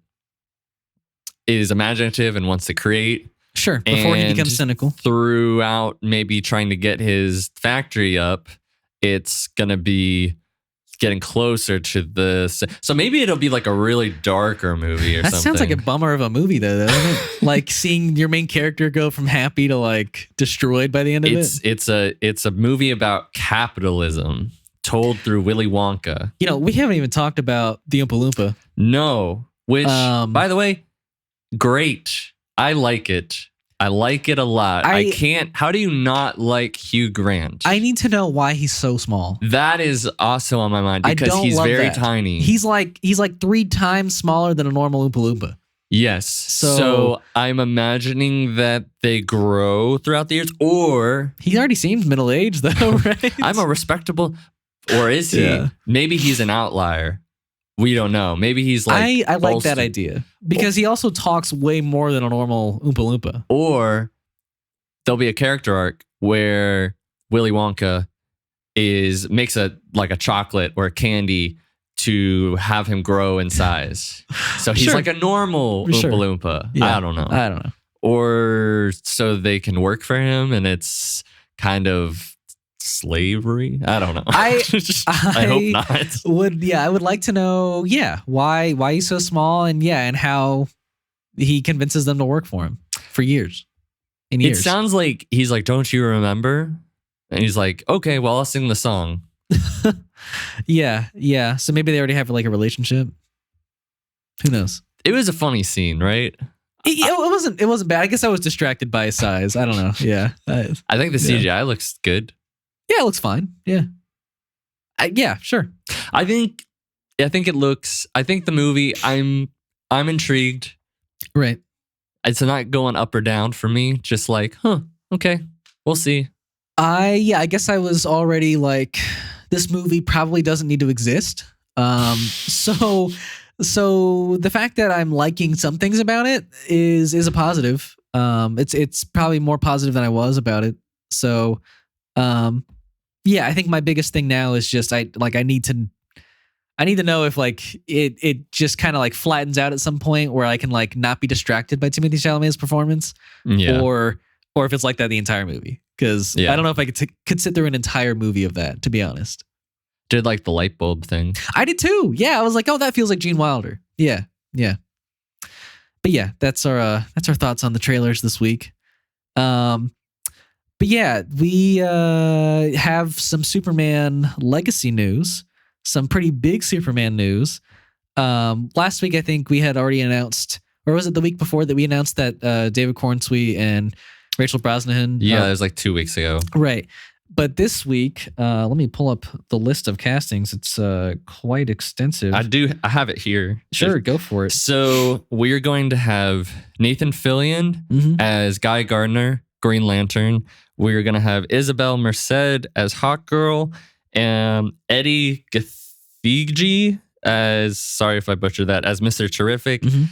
is imaginative and wants to create. Sure, before he becomes cynical. Throughout maybe trying to get his factory up, it's gonna be getting closer to this. So maybe it'll be like a really darker movie or something. That sounds like a bummer of a movie though, doesn't it? Like seeing your main character go from happy to like destroyed by the end of it. It's a movie about capitalism told through Willy Wonka. You know, we haven't even talked about the Oompa Loompa. No, which by the way, great. I like it. I like it a lot. I can't. How do you not like Hugh Grant? I need to know why he's so small. That is also on my mind because he's very tiny. He's like 3 times smaller than a normal Oompa Loompa. Yes. So I'm imagining that they grow throughout the years, or he already seems middle-aged though, right? I'm a respectable, or is he? Yeah. Maybe he's an outlier. We don't know. Maybe he's like... I like that idea. Because he also talks way more than a normal Oompa Loompa. Or there'll be a character arc where Willy Wonka makes a chocolate or a candy to have him grow in size. So he's like a normal Oompa Loompa. Yeah. I don't know. Or so they can work for him and it's kind of slavery. I don't know. I hope not. I would like to know, why he's so small and how he convinces them to work for him for years. It sounds like he's like, don't you remember? And he's like, okay, well, I'll sing the song. Yeah. So maybe they already have like a relationship. Who knows? It was a funny scene, right? It wasn't bad. I guess I was distracted by his size. I don't know. Yeah. I think the CGI looks good. Yeah, it looks fine. Yeah. Yeah, sure. I think it looks. I think the movie. I'm intrigued. Right. It's not going up or down for me. Just like, okay, we'll see. I guess I was already like, this movie probably doesn't need to exist. So the fact that I'm liking some things about it is a positive. It's probably more positive than I was about it. So, I think my biggest thing now is just I need to know if like it just kind of like flattens out at some point where I can like not be distracted by Timothée Chalamet's performance, or if it's like that the entire movie. Because I don't know if I could sit through an entire movie of that, to be honest. Did like the light bulb thing? I did too. Yeah, I was like, oh, that feels like Gene Wilder. Yeah. But yeah, that's our thoughts on the trailers this week. But yeah, we have some Superman legacy news, some pretty big Superman news. Last week, I think we had already announced, or was it the week before that we announced that David Cornsweet and Rachel Brosnahan? Yeah, it was like 2 weeks ago. Right. But this week, let me pull up the list of castings. It's quite extensive. I have it here. Sure, go for it. So we're going to have Nathan Fillion as Guy Gardner, Green Lantern. We're going to have Isabel Merced as Hawkgirl, and Eddie Gathegi as, sorry if I butchered that, as Mr. Terrific. Mm-hmm.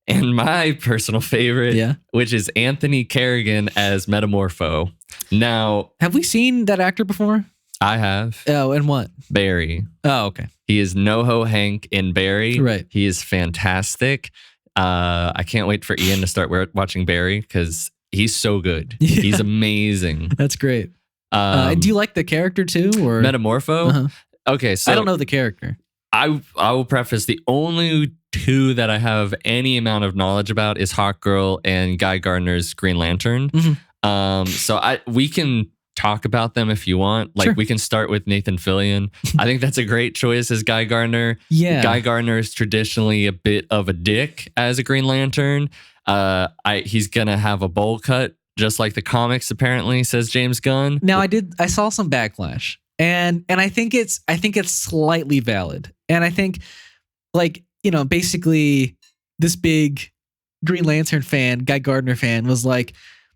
And my personal favorite, Yeah. which is Anthony Carrigan as Metamorpho. Now, have we seen that actor before? I have. Oh, and what? Barry. Oh, okay. He is NoHo Hank in Barry. Right. He is fantastic. I can't wait for Ian to start watching Barry because he's so good. Yeah. He's amazing. That's great. Do you like the character too, or Metamorpho? Uh-huh. Okay, so I don't know the character. I will preface, the only two that I have any amount of knowledge about is Hawkgirl and Guy Gardner's Green Lantern. Mm-hmm. So we can talk about them if you want. Like, sure. We can start with Nathan Fillion. I think that's a great choice as Guy Gardner. Yeah. Guy Gardner is traditionally a bit of a dick as a Green Lantern. He's gonna have a bowl cut, just like the comics, apparently, says James Gunn. Now, I saw some backlash, and I think it's slightly valid. And I think, like, basically this big Green Lantern fan, Guy Gardner fan, was like,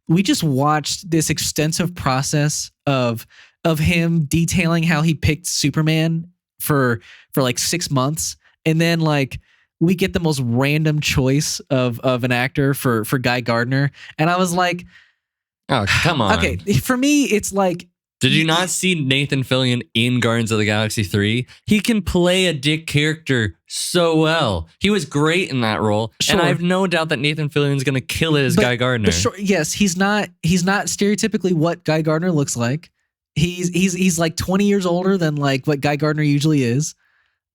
we just watched this extensive process of him detailing how he picked Superman for like 6 months, and then like we get the most random choice of an actor for Guy Gardner, and I was like, oh, come on. Okay, for me, it's like, did you not see Nathan Fillion in Guardians of the Galaxy 3? He can play a dick character so well. He was great in that role. Sure. And I have no doubt that Nathan Fillion's going to kill it as Guy Gardner. Yes, he's not stereotypically what Guy Gardner looks like. He's like 20 years older than like what Guy Gardner usually is.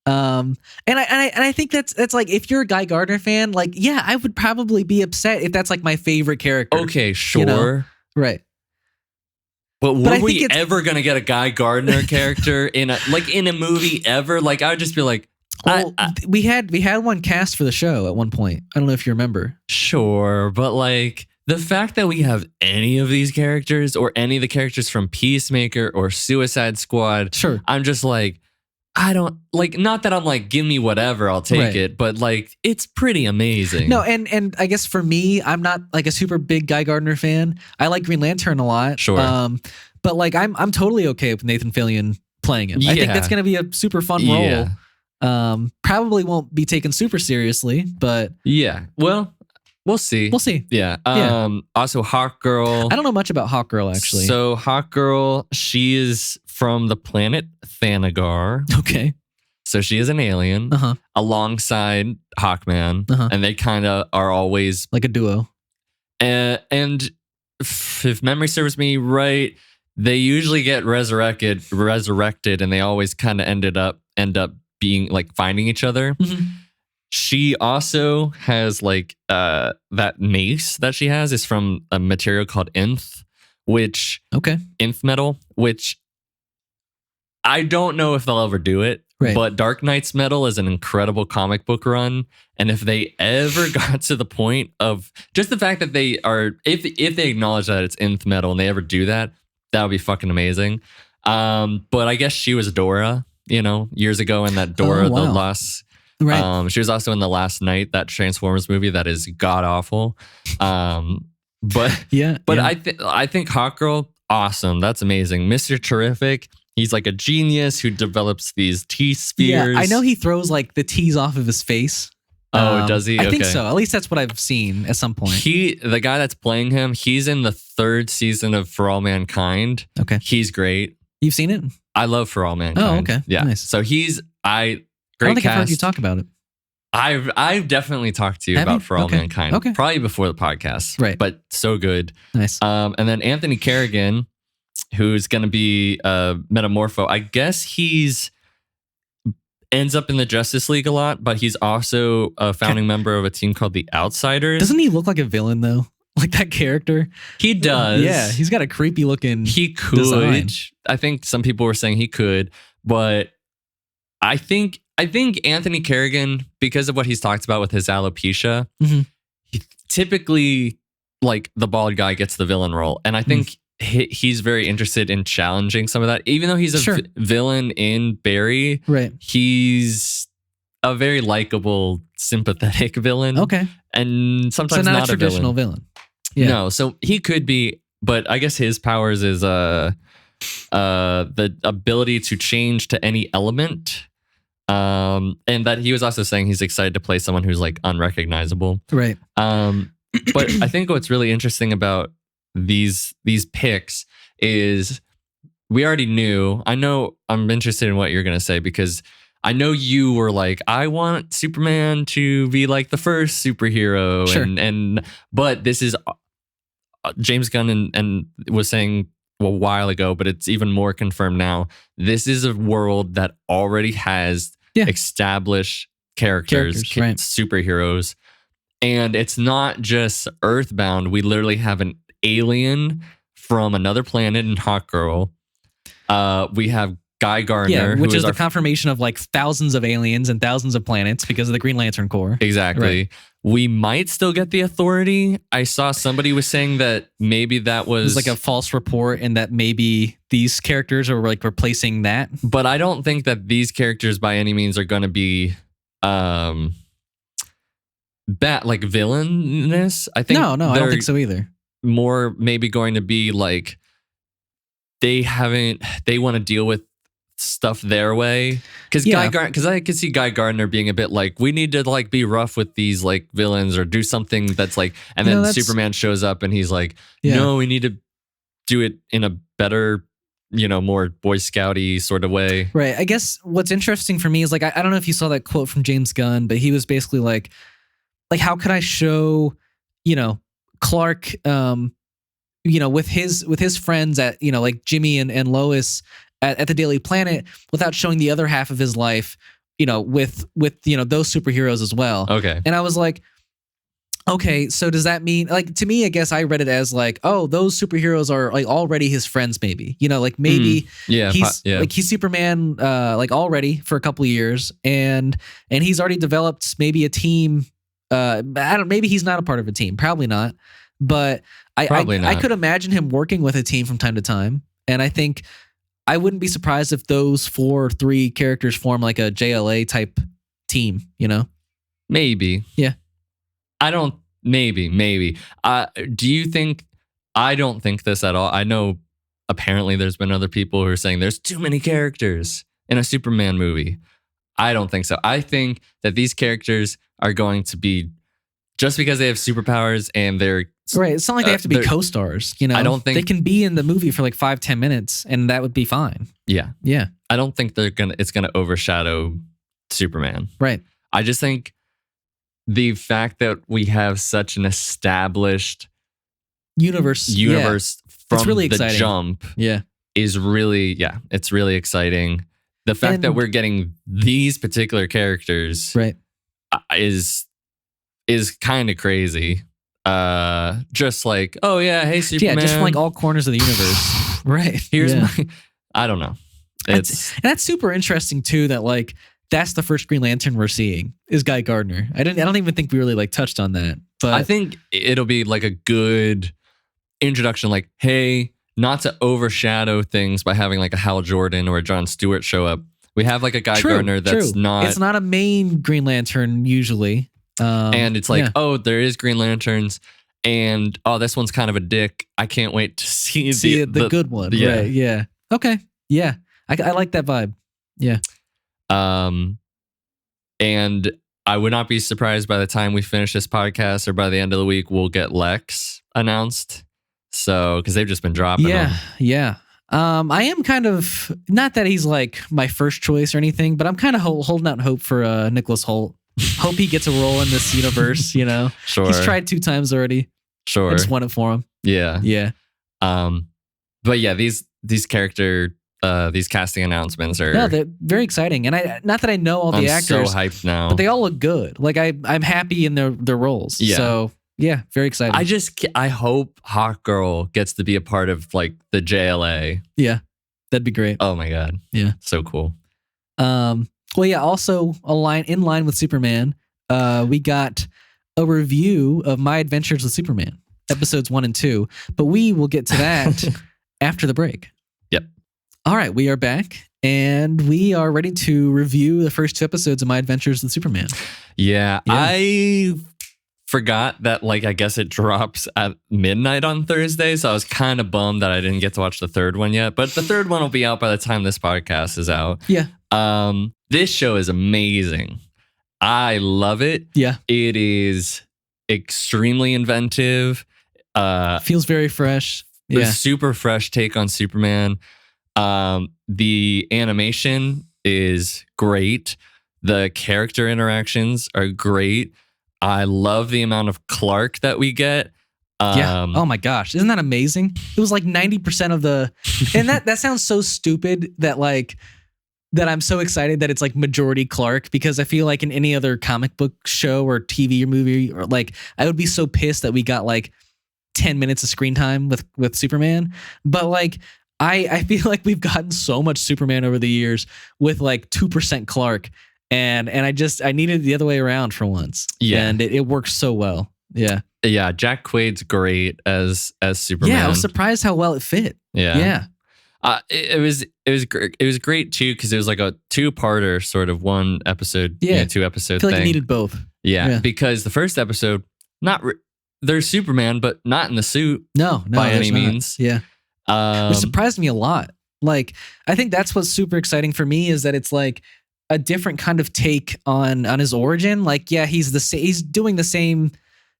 And I think that's like, if you're a Guy Gardner fan, like, yeah, I would probably be upset if that's like my favorite character. Okay, sure. Right. But were we ever gonna get a Guy Gardner character in a movie ever? Like, I would just be like, well, we had one cast for the show at one point. I don't know if you remember. Sure, but like the fact that we have any of these characters or any of the characters from Peacemaker or Suicide Squad, sure, I'm just like, I don't like, not that I'm like, give me whatever, I'll take it, but like, it's pretty amazing. No, and I guess for me, I'm not like a super big Guy Gardner fan. I like Green Lantern a lot. Sure. But like, I'm totally okay with Nathan Fillion playing him. Yeah. I think that's going to be a super fun role. Probably won't be taken super seriously, but yeah. Well, we'll see. We'll see. Yeah. Also, Hawkgirl. I don't know much about Hawkgirl, actually. So Hawkgirl, she is from the planet Thanagar. Okay. So she is an alien alongside Hawkman, and they kind of are always like a duo. And if memory serves me right, they usually get resurrected, and they always kind of end up being like finding each other. Mm-hmm. She also has like that mace that she has is from a material called Nth, Nth metal, which I don't know if they'll ever do it. Right. But Dark Knight's metal is an incredible comic book run. And if they ever got to the point of just the fact that they are, if they acknowledge that it's Nth metal and they ever do that, that would be fucking amazing. But I guess she was Dora, years ago in that Dora, the Last. Right. She was also in The Last Night, that Transformers movie that is god awful. But I think Hawkgirl, awesome. That's amazing. Mr. Terrific. He's like a genius who develops these T-spheres. Yeah, I know he throws like the T's off of his face. Oh, does he? I think so. At least that's what I've seen at some point. The guy that's playing him, he's in the 3rd season of For All Mankind. Okay. He's great. You've seen it? I love For All Mankind. Oh, okay. Yeah. Nice. So great I don't think cast. I've heard you talk about it. I've definitely talked to you about For All Mankind. Okay. Probably before the podcast. Right. But so good. Nice. And then Anthony Carrigan, who's going to be Metamorpho. I guess he's ends up in the Justice League a lot, but he's also a founding member of a team called the Outsiders. Doesn't he look like a villain though? Like that character? He does. Yeah, he's got a creepy looking He could. Design. I think some people were saying he could, but I think Anthony Carrigan, because of what he's talked about with his alopecia, he typically, like, the bald guy gets the villain role. And I think he's very interested in challenging some of that. Even though he's a villain in Barry, right? He's a very likable, sympathetic villain. Okay. And sometimes not a traditional villain. Yeah. No, so he could be, but I guess his powers is the ability to change to any element. And that he was also saying he's excited to play someone who's like unrecognizable. Right. But I think what's really interesting about these picks is we already knew. I know I'm interested in what you're going to say because I know you were like, I want Superman to be like the first superhero. Sure. But this is James Gunn and was saying a while ago, but it's even more confirmed now. This is a world that already has established characters right. superheroes. And it's not just Earthbound. We literally have an alien from another planet in Hawkgirl. We have Guy Gardner, which is the confirmation of like thousands of aliens and thousands of planets because of the Green Lantern Corps. Exactly. Right. We might still get the Authority. I saw somebody was saying that maybe that was like a false report and that maybe these characters are like replacing that. But I don't think that these characters by any means are going to be like villainous. I think no, I don't think so either. More maybe going to be like they want to deal with stuff their way because I could see Guy Gardner being a bit like we need to like be rough with these like villains or do something that's like, and then Superman shows up and he's like, no, we need to do it in a better, more Boy Scouty sort of way. Right. I guess what's interesting for me is like I don't know if you saw that quote from James Gunn, but he was basically like how could I show Clark with his friends at like Jimmy and Lois at the Daily Planet without showing the other half of his life, with those superheroes as well. Okay. And I was like, okay, so does that mean like to me, I guess I read it as like, oh, those superheroes are like already his friends, maybe. Like maybe he's Superman like already for a couple of years and he's already developed maybe a team. Maybe he's not a part of a team, probably not. But I could imagine him working with a team from time to time. And I think I wouldn't be surprised if those 3 characters form like a JLA type team, Maybe. Yeah. Maybe. Do you think, I don't think this at all. I know apparently there's been other people who are saying there's too many characters in a Superman movie. I don't think so. I think that these characters are going to be, just because they have superpowers and they're right. It's not like they have to be co-stars. I don't think they can be in the movie for like 5-10 minutes, and that would be fine. Yeah. Yeah. I don't think it's gonna overshadow Superman. Right. I just think the fact that we have such an established universe from really the exciting. jump, is really it's really exciting. The fact that we're getting these particular characters, right, is kind of crazy. Just like, oh yeah, hey Superman. Yeah, just from like all corners of the universe. Right. Here's I don't know. That's super interesting too, that like that's the first Green Lantern we're seeing is Guy Gardner. I don't even think we really like touched on that. But I think it'll be like a good introduction, like, hey, not to overshadow things by having like a Hal Jordan or a Jon Stewart show up. We have like a Guy Gardner that's not. It's not a main Green Lantern usually. And it's like, oh, there is Green Lanterns, and oh, this one's kind of a dick. I can't wait to see the good one. Yeah. Right, yeah. Okay. Yeah. I like that vibe. Yeah. And I would not be surprised by the time we finish this podcast or by the end of the week, we'll get Lex announced. So, because they've just been dropping them. Yeah. I am kind of, not that he's like my first choice or anything, but I'm kind of holding out hope for Nicholas Hoult. Hope he gets a role in this universe, Sure. He's tried 2 times already. Sure. I just won it for him. Yeah. Yeah. But yeah, these casting announcements are... No, they're very exciting. And not that I know all the actors. I'm so hyped now. But they all look good. Like I'm happy in their roles. Yeah. So yeah, very exciting. I hope Hawkgirl gets to be a part of like the JLA. Yeah. That'd be great. Oh my God. Yeah. So cool. Well, yeah, also in line with Superman, we got a review of My Adventures with Superman, episodes 1 and 2, but we will get to that after the break. Yep. All right, we are back, and we are ready to review the first 2 episodes of My Adventures with Superman. Yeah. I forgot that, like, I guess it drops at midnight on Thursday, so I was kind of bummed that I didn't get to watch the third one yet, but the third one will be out by the time this podcast is out. Yeah. This show is amazing. I love it. Yeah. It is extremely inventive. Feels very fresh. A Yeah. super fresh take on Superman. The animation is great. The character interactions are great. I love the amount of Clark that we get. Yeah. Oh my gosh. Isn't that amazing? It was like 90% of the, and that sounds so stupid that like, that I'm so excited that it's like majority Clark, because I feel like in any other comic book show or TV or movie, or like, I would be so pissed that we got like 10 minutes of screen time with Superman. But like, I feel like we've gotten so much Superman over the years with like 2% Clark. And I needed it the other way around for once. Yeah. And it works so well. Yeah. Yeah. Jack Quaid's great as Superman. Yeah. I was surprised how well it fit. Yeah. Yeah. It was great too, because it was like a 2-parter sort of 1 episode, 2 episode I feel thing. like it needed both. Yeah. Because the first episode, there's Superman, but not in the suit. No, by any means. Yeah. Which surprised me a lot. Like, I think that's what's super exciting for me, is that it's like a different kind of take on his origin. Like, yeah, he's doing the same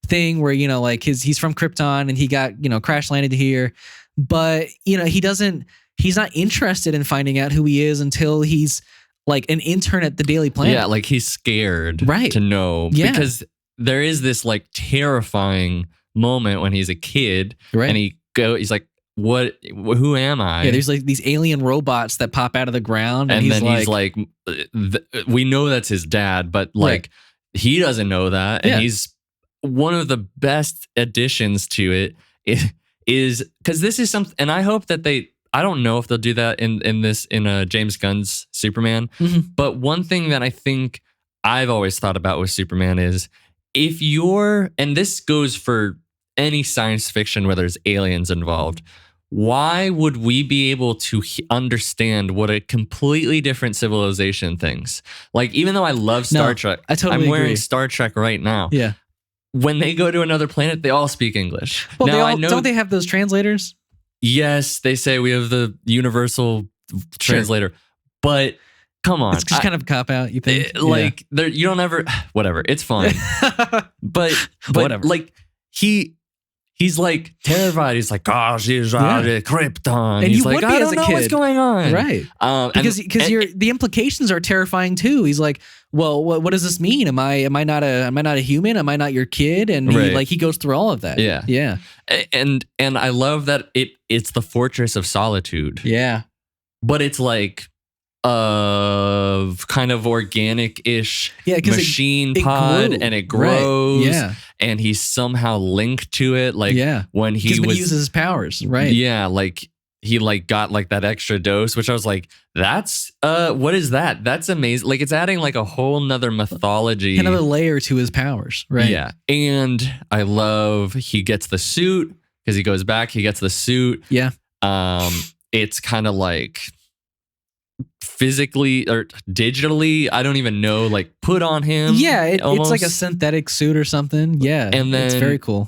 thing where, like he's from Krypton and he got, crash landed here. But, he's not interested in finding out who he is until he's like an intern at the Daily Planet. Yeah, like he's scared right. to know. Yeah. Because there is this like terrifying moment when he's a kid, right. And he's like, who am I? Yeah, there's like these alien robots that pop out of the ground. And then he's like, we know that's his dad, but like he doesn't know that. And he's one of the best additions to it is because this is something, and I hope that I don't know if they'll do that in James Gunn's Superman. Mm-hmm. But one thing that I think I've always thought about with Superman is and this goes for any science fiction where there's aliens involved, why would we be able to understand what a completely different civilization thinks? Like, even though I love Star Trek, I totally I'm wearing agree. Star Trek right now. Yeah. When they go to another planet, they all speak English. Well, now, don't they have those translators? Yes, they say we have the universal translator, but come on. It's just kind of a cop out, you think? You don't ever, whatever, it's fine. but whatever. Like, he's like terrified. He's like, "Gosh, he's out of Krypton." And he's you like, would be "I as don't a know kid. what's going on." Right. Because the implications are terrifying too. He's like, "Well, what does this mean? Am I not a human? Am I not your kid?" And he goes through all of that. Yeah. Yeah. And I love that it's the Fortress of Solitude. Yeah. But it's like of kind of organic-ish machine pod, and it grows. Right. Yeah. And he's somehow linked to it. Like when he uses his powers, right? Yeah, like he like got like that extra dose, which I was like, that's what is that? That's amazing. Like, it's adding like a whole nother mythology, another layer to his powers, right? Yeah. And I love he gets the suit, because he goes back, he gets the suit. Yeah. It's kind of like physically or digitally, I don't even know, like put on him. Yeah, it's like a synthetic suit or something. Yeah, and then it's very cool.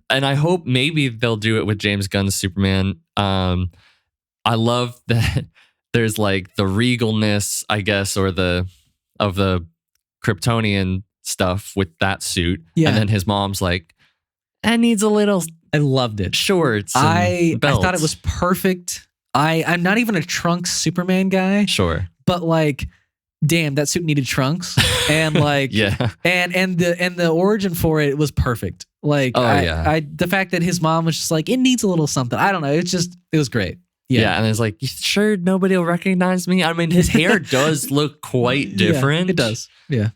And I hope maybe they'll do it with James Gunn's Superman. I love that there's like the regalness, I guess, or of the Kryptonian stuff with that suit. Yeah, and then his mom's like, "That needs a little." I loved it. Shorts. I thought it was perfect. I'm not even a trunks Superman guy. Sure. But like, damn, that suit needed trunks. And like, yeah. And the origin for it was perfect. Like, the fact that his mom was just like, it needs a little something. I don't know. It was great. Yeah. And it's like, you sure nobody will recognize me? I mean, his hair does look quite different. Yeah, it does. Yeah.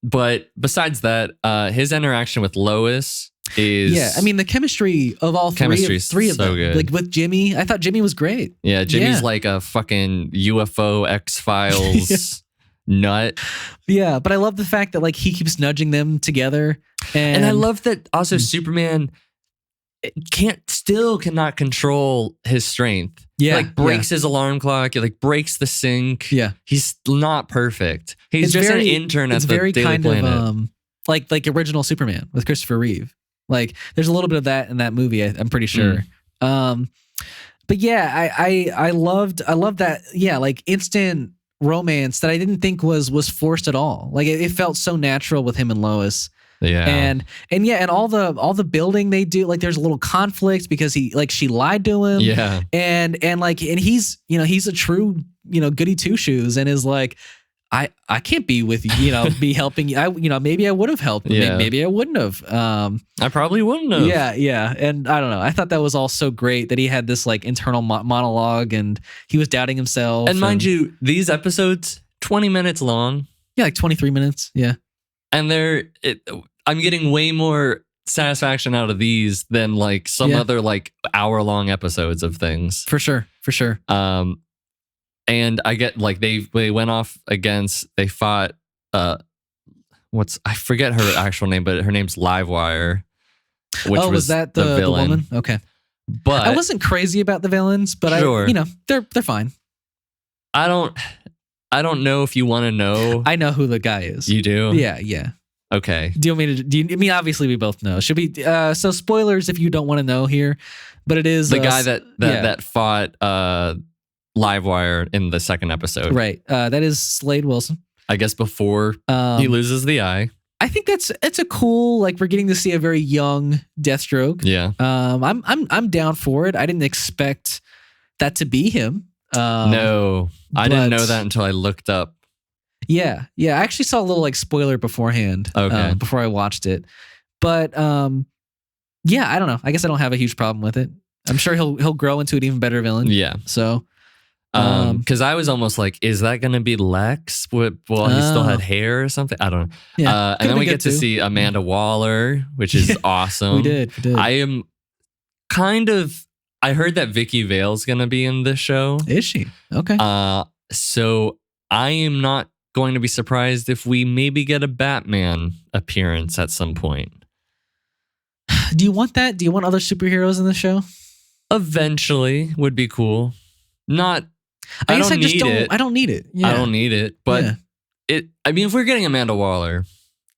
But besides that, his interaction with Lois is... I mean, the chemistry of all three of them. Good. Like with Jimmy, I thought Jimmy was great. Yeah, Jimmy's like a fucking UFO X-Files nut. Yeah, but I love the fact that like he keeps nudging them together. And I love that also Superman cannot control his strength. Yeah. Like breaks his alarm clock, like breaks the sink. Yeah. He's not perfect. He's just an intern at the Daily Planet. Of like original Superman with Christopher Reeve. Like there's a little bit of that in that movie, I'm pretty sure. But yeah, I loved that. Yeah, like instant romance that I didn't think was forced at all. Like it felt so natural with him and Lois. Yeah. And all the building they do, like there's a little conflict because she lied to him. Yeah. And he's, he's a true, goody two shoes and is like, I can't be with you, be helping you. Maybe I would have helped. Yeah. Maybe I wouldn't have. I probably wouldn't have. Yeah, yeah. And I don't know. I thought that was all so great that he had this like internal monologue and he was doubting himself. And mind you, these episodes 20 minutes long. Yeah, like 23 minutes. Yeah. And I'm getting way more satisfaction out of these than like some other like hour-long episodes of things. For sure. And I get like they went off against, they fought I forget her actual name, but her name's Livewire, which was that the villain. Woman? Okay. But I wasn't crazy about the villains, but sure. They're fine. I don't know if you want to know. I know who the guy is. You do? Yeah. Okay. Do you want me to? I mean, obviously we both know. Should we? So spoilers if you don't want to know here, but it is the guy that fought Livewire in the second episode. Right. That is Slade Wilson. I guess before he loses the eye. I think it's a cool, like we're getting to see a very young Deathstroke. Yeah. I'm down for it. I didn't expect that to be him. No, I didn't know that until I looked up. Yeah. I actually saw a little like spoiler beforehand. Okay. Before I watched it, but yeah, I don't know. I guess I don't have a huge problem with it. I'm sure he'll grow into an even better villain. Yeah. So. Because I was almost like, is that going to be Lex? Well, he still had hair or something. I don't know. Yeah, and then we get to see Amanda Waller, which is awesome. We did. I am I heard that Vicky Vale's going to be in this show. Is she? Okay. So I am not going to be surprised if we maybe get a Batman appearance at some point. Do you want that? Do you want other superheroes in the show? Eventually would be cool. I don't need it. Yeah. I don't need it. But I mean, if we're getting Amanda Waller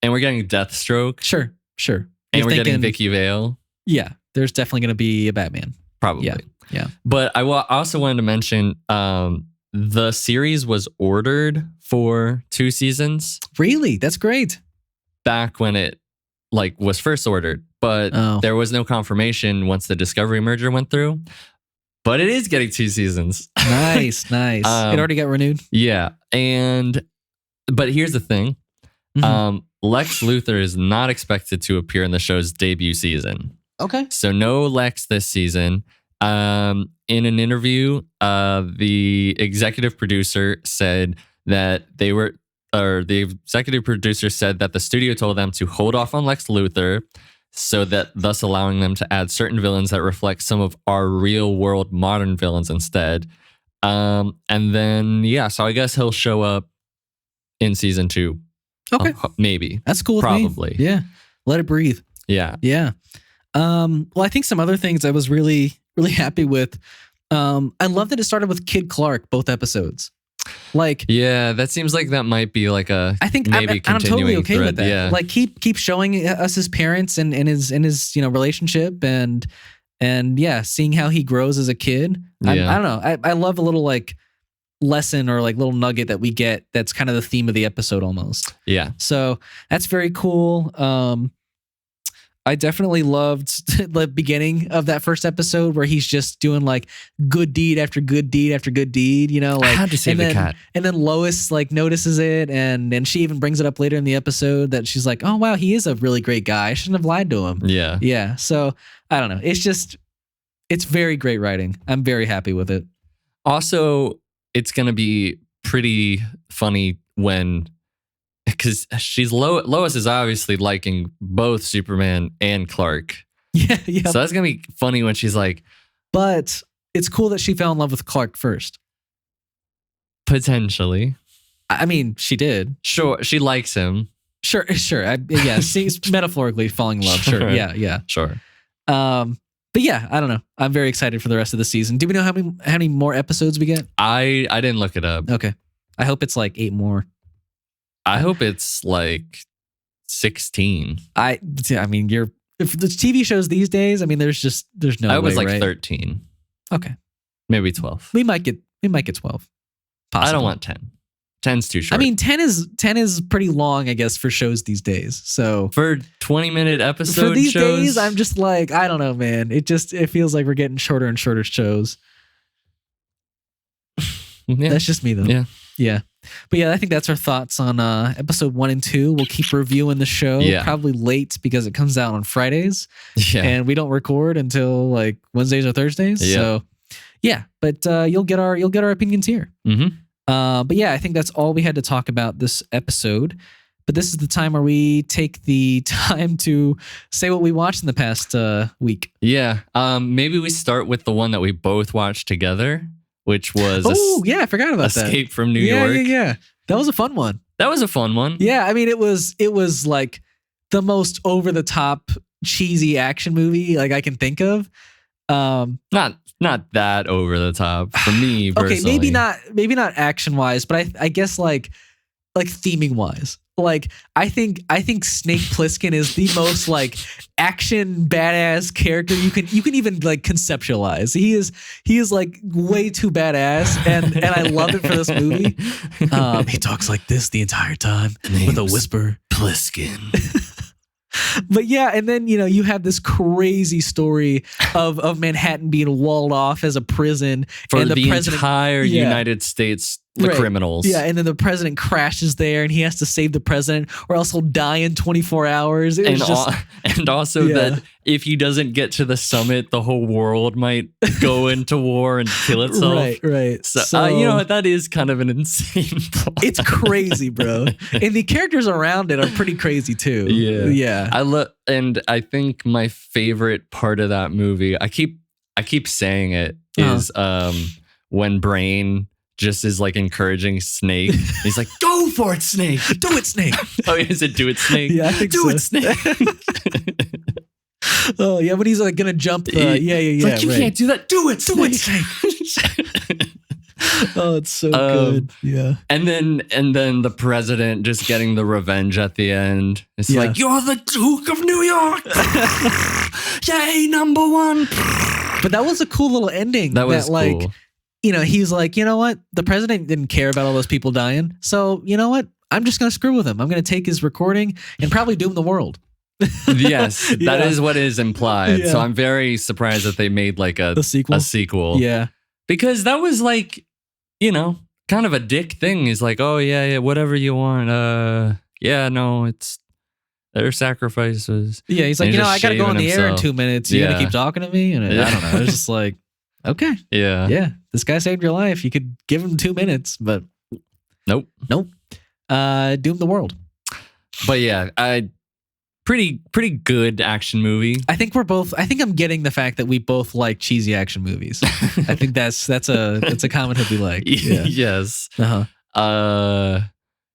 and we're getting Deathstroke. Sure. And we're getting Vicky Vale. Yeah. There's definitely going to be a Batman. Probably. Yeah. But I also wanted to mention the series was ordered for 2 seasons. Really? That's great. Back when it was first ordered. But there was no confirmation once the Discovery merger went through. But it is getting 2 seasons. Nice. It already got renewed. Yeah. But here's the thing. Mm-hmm. Lex Luthor is not expected to appear in the show's debut season. Okay. So no Lex this season. In an interview, the executive producer said that the executive producer said that the studio told them to hold off on Lex Luthor, so that thus allowing them to add certain villains that reflect some of our real world modern villains instead. And then, so I guess he'll show up in season 2. Okay. Maybe. That's cool with Probably. Me. Yeah. Let it breathe. Yeah. Well, I think some other things I was really, really happy with. I love that it started with Kid Clark, both episodes. That seems like that might be like a. I think maybe I'm totally okay thread, with that. Yeah. Like keep showing us his parents and his relationship and seeing how he grows as a kid. I don't know. I love a little lesson or little nugget that we get. That's kind of the theme of the episode almost. Yeah. So that's very cool. I definitely loved the beginning of that first episode where he's just doing good deed after good deed after good deed, I had to save the cat. And then Lois notices it and she even brings it up later in the episode that she's like, oh wow, he is a really great guy. I shouldn't have lied to him. Yeah. Yeah. So I don't know. It's very great writing. I'm very happy with it. Also, it's going to be pretty funny because Lois is obviously liking both Superman and Clark. Yeah. So that's going to be funny when she's like... But it's cool that she fell in love with Clark first. Potentially. I mean, she did. Sure. She likes him. Sure. She's metaphorically falling in love. Sure. Yeah. Sure. But yeah, I don't know. I'm very excited for the rest of the season. Do we know how many more episodes we get? I didn't look it up. Okay. I hope it's 8 more. I hope it's 16. I mean, if the TV shows these days, I mean, there's no way. I was right? 13. Okay. Maybe 12. We might get 12. Possibly. I don't want 10. 10's too short. I mean, 10 is pretty long, I guess, for shows these days. So for 20-minute episode for these shows, days, I'm just like, I don't know, man. It feels like we're getting shorter and shorter shows. Yeah. That's just me, though. Yeah. But yeah, I think that's our thoughts on episode 1 and 2. We'll keep reviewing the show probably late because it comes out on Fridays. Yeah. And we don't record until like Wednesdays or Thursdays. Yeah. So yeah, but you'll get our opinions here. Mm-hmm. But yeah, I think that's all we had to talk about this episode. But this is the time where we take the time to say what we watched in the past week. Yeah. Maybe we start with the one that we both watched together, which was I forgot about Escape from New York. Yeah. That was a fun one. That was a fun one. Yeah, I mean, it was like the most over the top cheesy action movie like I can think of. Not that over the top for me personally. Okay, maybe not action wise, but I guess like theming wise. Like I think Snake Plissken is the most like action badass character you can even like conceptualize. He is like way too badass, and I love it for this movie. He talks like this the entire time with a whisper. Pliskin. But yeah, and then you have this crazy story of Manhattan being walled off as a prison for and the entire United States. The criminals. Yeah, and then the president crashes there and he has to save the president or else he'll die in 24 hours. And also that if he doesn't get to the summit, the whole world might go into war and kill itself. Right. So that is kind of an insane plot. It's crazy, bro. And the characters around it are pretty crazy too. Yeah. I think my favorite part of that movie, I keep saying it, is when Brain just is like encouraging Snake. He's like, go for it, Snake. Do it, Snake. Oh, is it do it, Snake? Yeah, I think do it, Snake. Oh, yeah, but he's like gonna jump the like, you can't do that. Do it, Snake. Oh, it's so good. Yeah. And then the president just getting the revenge at the end. It's like, you're the Duke of New York. Yay, #1. But that was a cool little ending. That was cool. He's like, you know what? The president didn't care about all those people dying. So, you know what? I'm just going to screw with him. I'm going to take his recording and probably doom the world. Yes, that is what is implied. Yeah. So I'm very surprised that they made like a sequel. Yeah. Because that was like, kind of a dick thing. He's like, oh, yeah, whatever you want. It's their sacrifices. Yeah, he's like, I got to go on the air in 2 minutes. You going to keep talking to me? And I don't know. It's just like, okay. Yeah. This guy saved your life. You could give him 2 minutes, but nope. Doom the world. But yeah, pretty good action movie. I think I'm getting the fact that we both like cheesy action movies. I think that's a comment that we like. Yeah. Yes.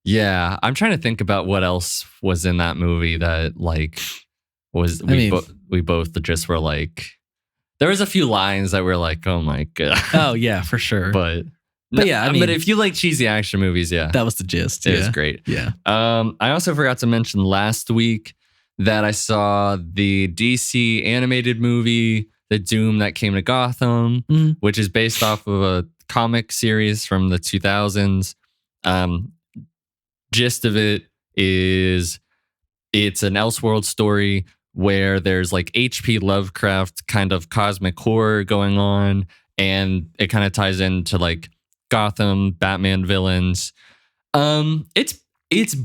Yeah. I'm trying to think about what else was in that movie that like was we both just were like. There was a few lines that were like, oh my God. Oh yeah, for sure. But yeah, but if you like cheesy action movies, that was the gist. It was great. Yeah. I also forgot to mention last week that I saw the DC animated movie, The Doom That Came to Gotham, which is based off of a comic series from the 2000s. Gist of it is it's an Elseworld story where there's like H.P. Lovecraft kind of cosmic horror going on, and it kind of ties into like Gotham, Batman villains. It's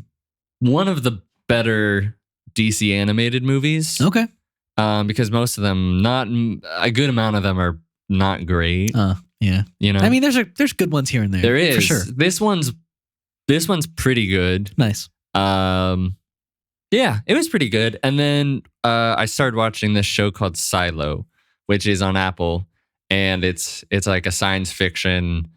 one of the better DC animated movies. Okay. Because most of them, not a good amount of them, are not great. Yeah. I mean, there's good ones here and there. There is. For sure. This one's pretty good. Nice. Yeah, it was pretty good. And then I started watching this show called Silo, which is on Apple, and it's like a science fiction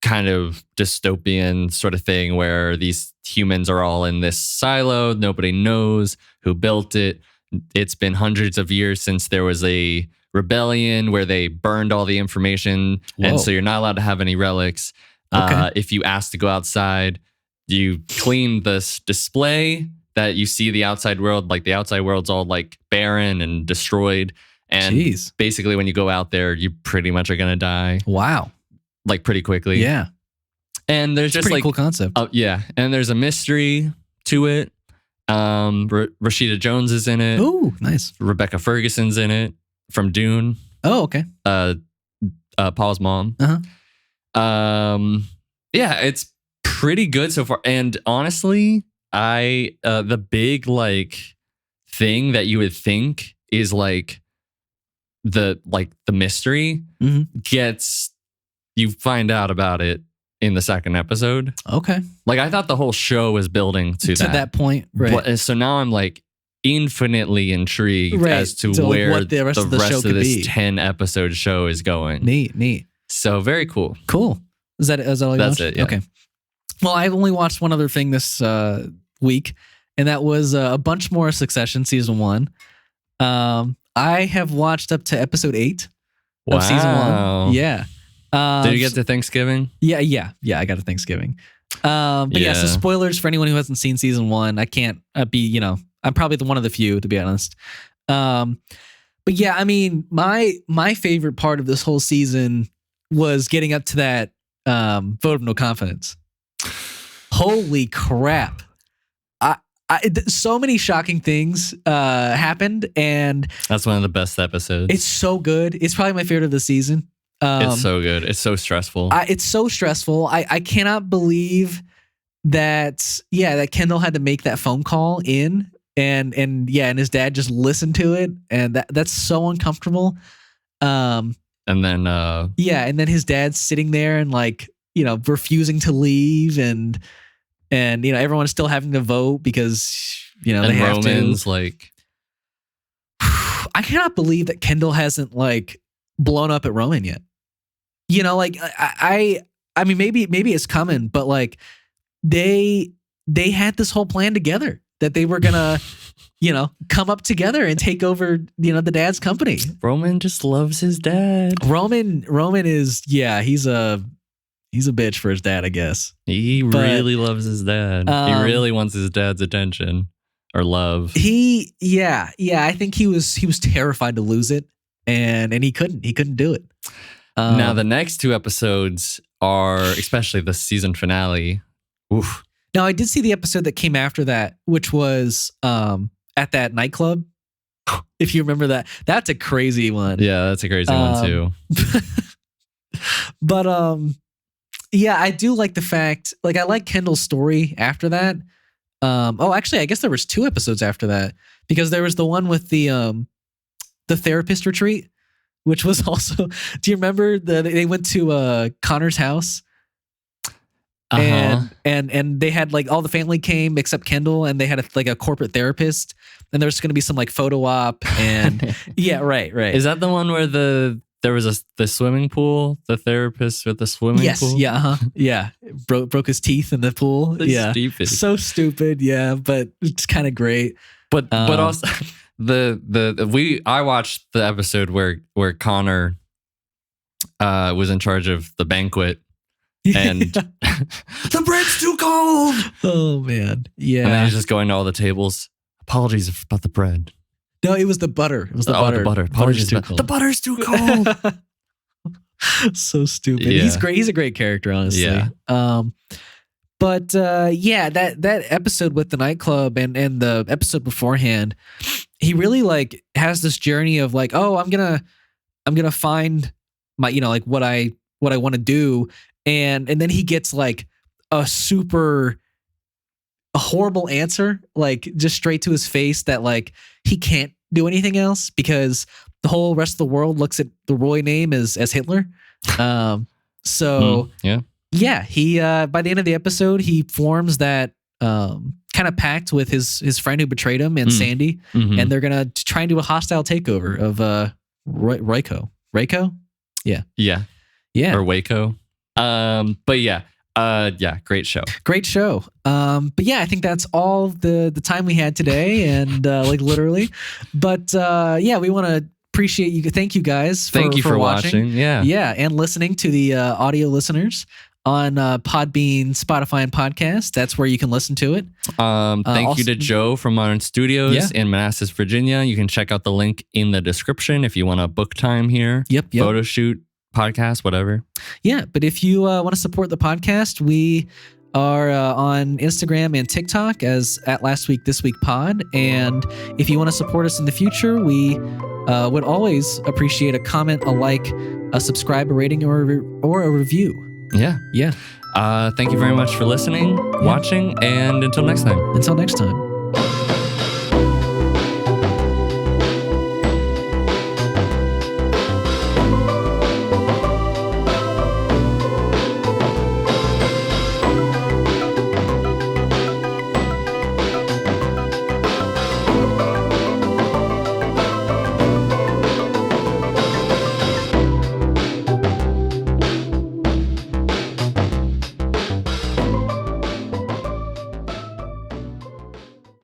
kind of dystopian sort of thing where these humans are all in this silo. Nobody knows who built it. It's been hundreds of years since there was a rebellion where they burned all the information. Whoa. And so you're not allowed to have any relics. Okay. If you ask to go outside, you clean this display that you see the outside world. Like the outside world's all like barren and destroyed. And basically when you go out there, you pretty much are going to die. Wow. Like pretty quickly. Yeah. And there's just Pretty like cool concept. yeah, and there's a mystery to it. Rashida Jones is in it. Oh, nice. Rebecca Ferguson's in it from Dune. Oh, okay. Paul's mom. Yeah, it's pretty good so far. And honestly, the big like thing that you would think is like the mystery gets, you find out about it in the second episode. Okay. Like I thought the whole show was building to that point, right? But, so now I'm like infinitely intrigued as to where what the rest of this be. 10 episode show is going. Neat. So very cool. Cool. Is that all you That's watched? it. Yeah. Okay. Well, I only watched one other thing this week, and that was a bunch more Succession season 1. I have watched up to episode 8 of season 1. Yeah. Did you get to Thanksgiving? Yeah. I got to Thanksgiving. But so spoilers for anyone who hasn't seen season 1. I can't be, I'm probably one of the few, to be honest. But yeah, I mean, my favorite part of this whole season was getting up to that vote of no confidence. Holy crap. So many shocking things happened, and that's one of the best episodes. It's so good. It's probably my favorite of the season. It's so good. It's so stressful. It's so stressful. I cannot believe that Kendall had to make that phone call in, and his dad just listened to it, and that's so uncomfortable. And then his dad's sitting there and like, refusing to leave, and everyone's still having to vote because they have Roman's to. Like, I cannot believe that Kendall hasn't like blown up at Roman yet. I mean, maybe it's coming, but like they had this whole plan together that they were gonna come up together and take over the dad's company. Roman just loves his dad. Roman is he's a bitch for his dad, I guess. He really loves his dad. He really wants his dad's attention or love. I think he was terrified to lose it, and he couldn't do it. Now the next 2 episodes are, especially the season finale. Oof. Now I did see the episode that came after that, which was at that nightclub. If you remember that, that's a crazy one. Yeah, that's a crazy one too. But yeah, I do like the fact, like I like Kendall's story after that. Actually, I guess there was 2 episodes after that, because there was the one with the therapist retreat, which was also, do you remember they went to Connor's house? And they had like all the family came except Kendall, and they had a corporate therapist, and there's going to be some like photo op, and yeah, right. Is that the one where there was the swimming pool, the therapist with the swimming pool? Yeah. Broke his teeth in the pool. That's stupid. So stupid. Yeah, but it's kind of great. But also I watched the episode where Connor was in charge of the banquet, and the bread's too cold. Oh man, yeah. And then he's just going to all the tables. Apologies about the bread. No, it was the butter. It was the butter. The butter. Apologies, the butter's too cold. So stupid. Yeah. He's great. He's a great character, honestly. Yeah. That episode with the nightclub and the episode beforehand, he really like has this journey of like, oh, I'm gonna find my, like what I want to do, and then he gets like a horrible answer, like just straight to his face, that like he can't do anything else because the whole rest of the world looks at the Roy name as Hitler. He by the end of the episode, he forms that kind of pact with his friend who betrayed him and Sandy, and they're gonna try and do a hostile takeover of Rayco. Yeah, or Waco. Great show. But yeah, I think that's all the time we had today, and like literally. But we want to appreciate you. Thank you guys. Thank you for watching. Yeah, and listening to the audio listeners on Podbean, Spotify, and podcast. That's where you can listen to it. Thank you to Joe from Modern Studios in Manassas, Virginia. You can check out the link in the description if you want to book time here. Yep. Photo shoot podcast, whatever. Yeah, but if you want to support the podcast, we are on Instagram and TikTok as at Last Week This Week Pod. And if you want to support us in the future, we would always appreciate a comment, a like, a subscribe, a rating, or a review. Yeah. Yeah. Thank you very much for listening, watching, and until next time. Until next time.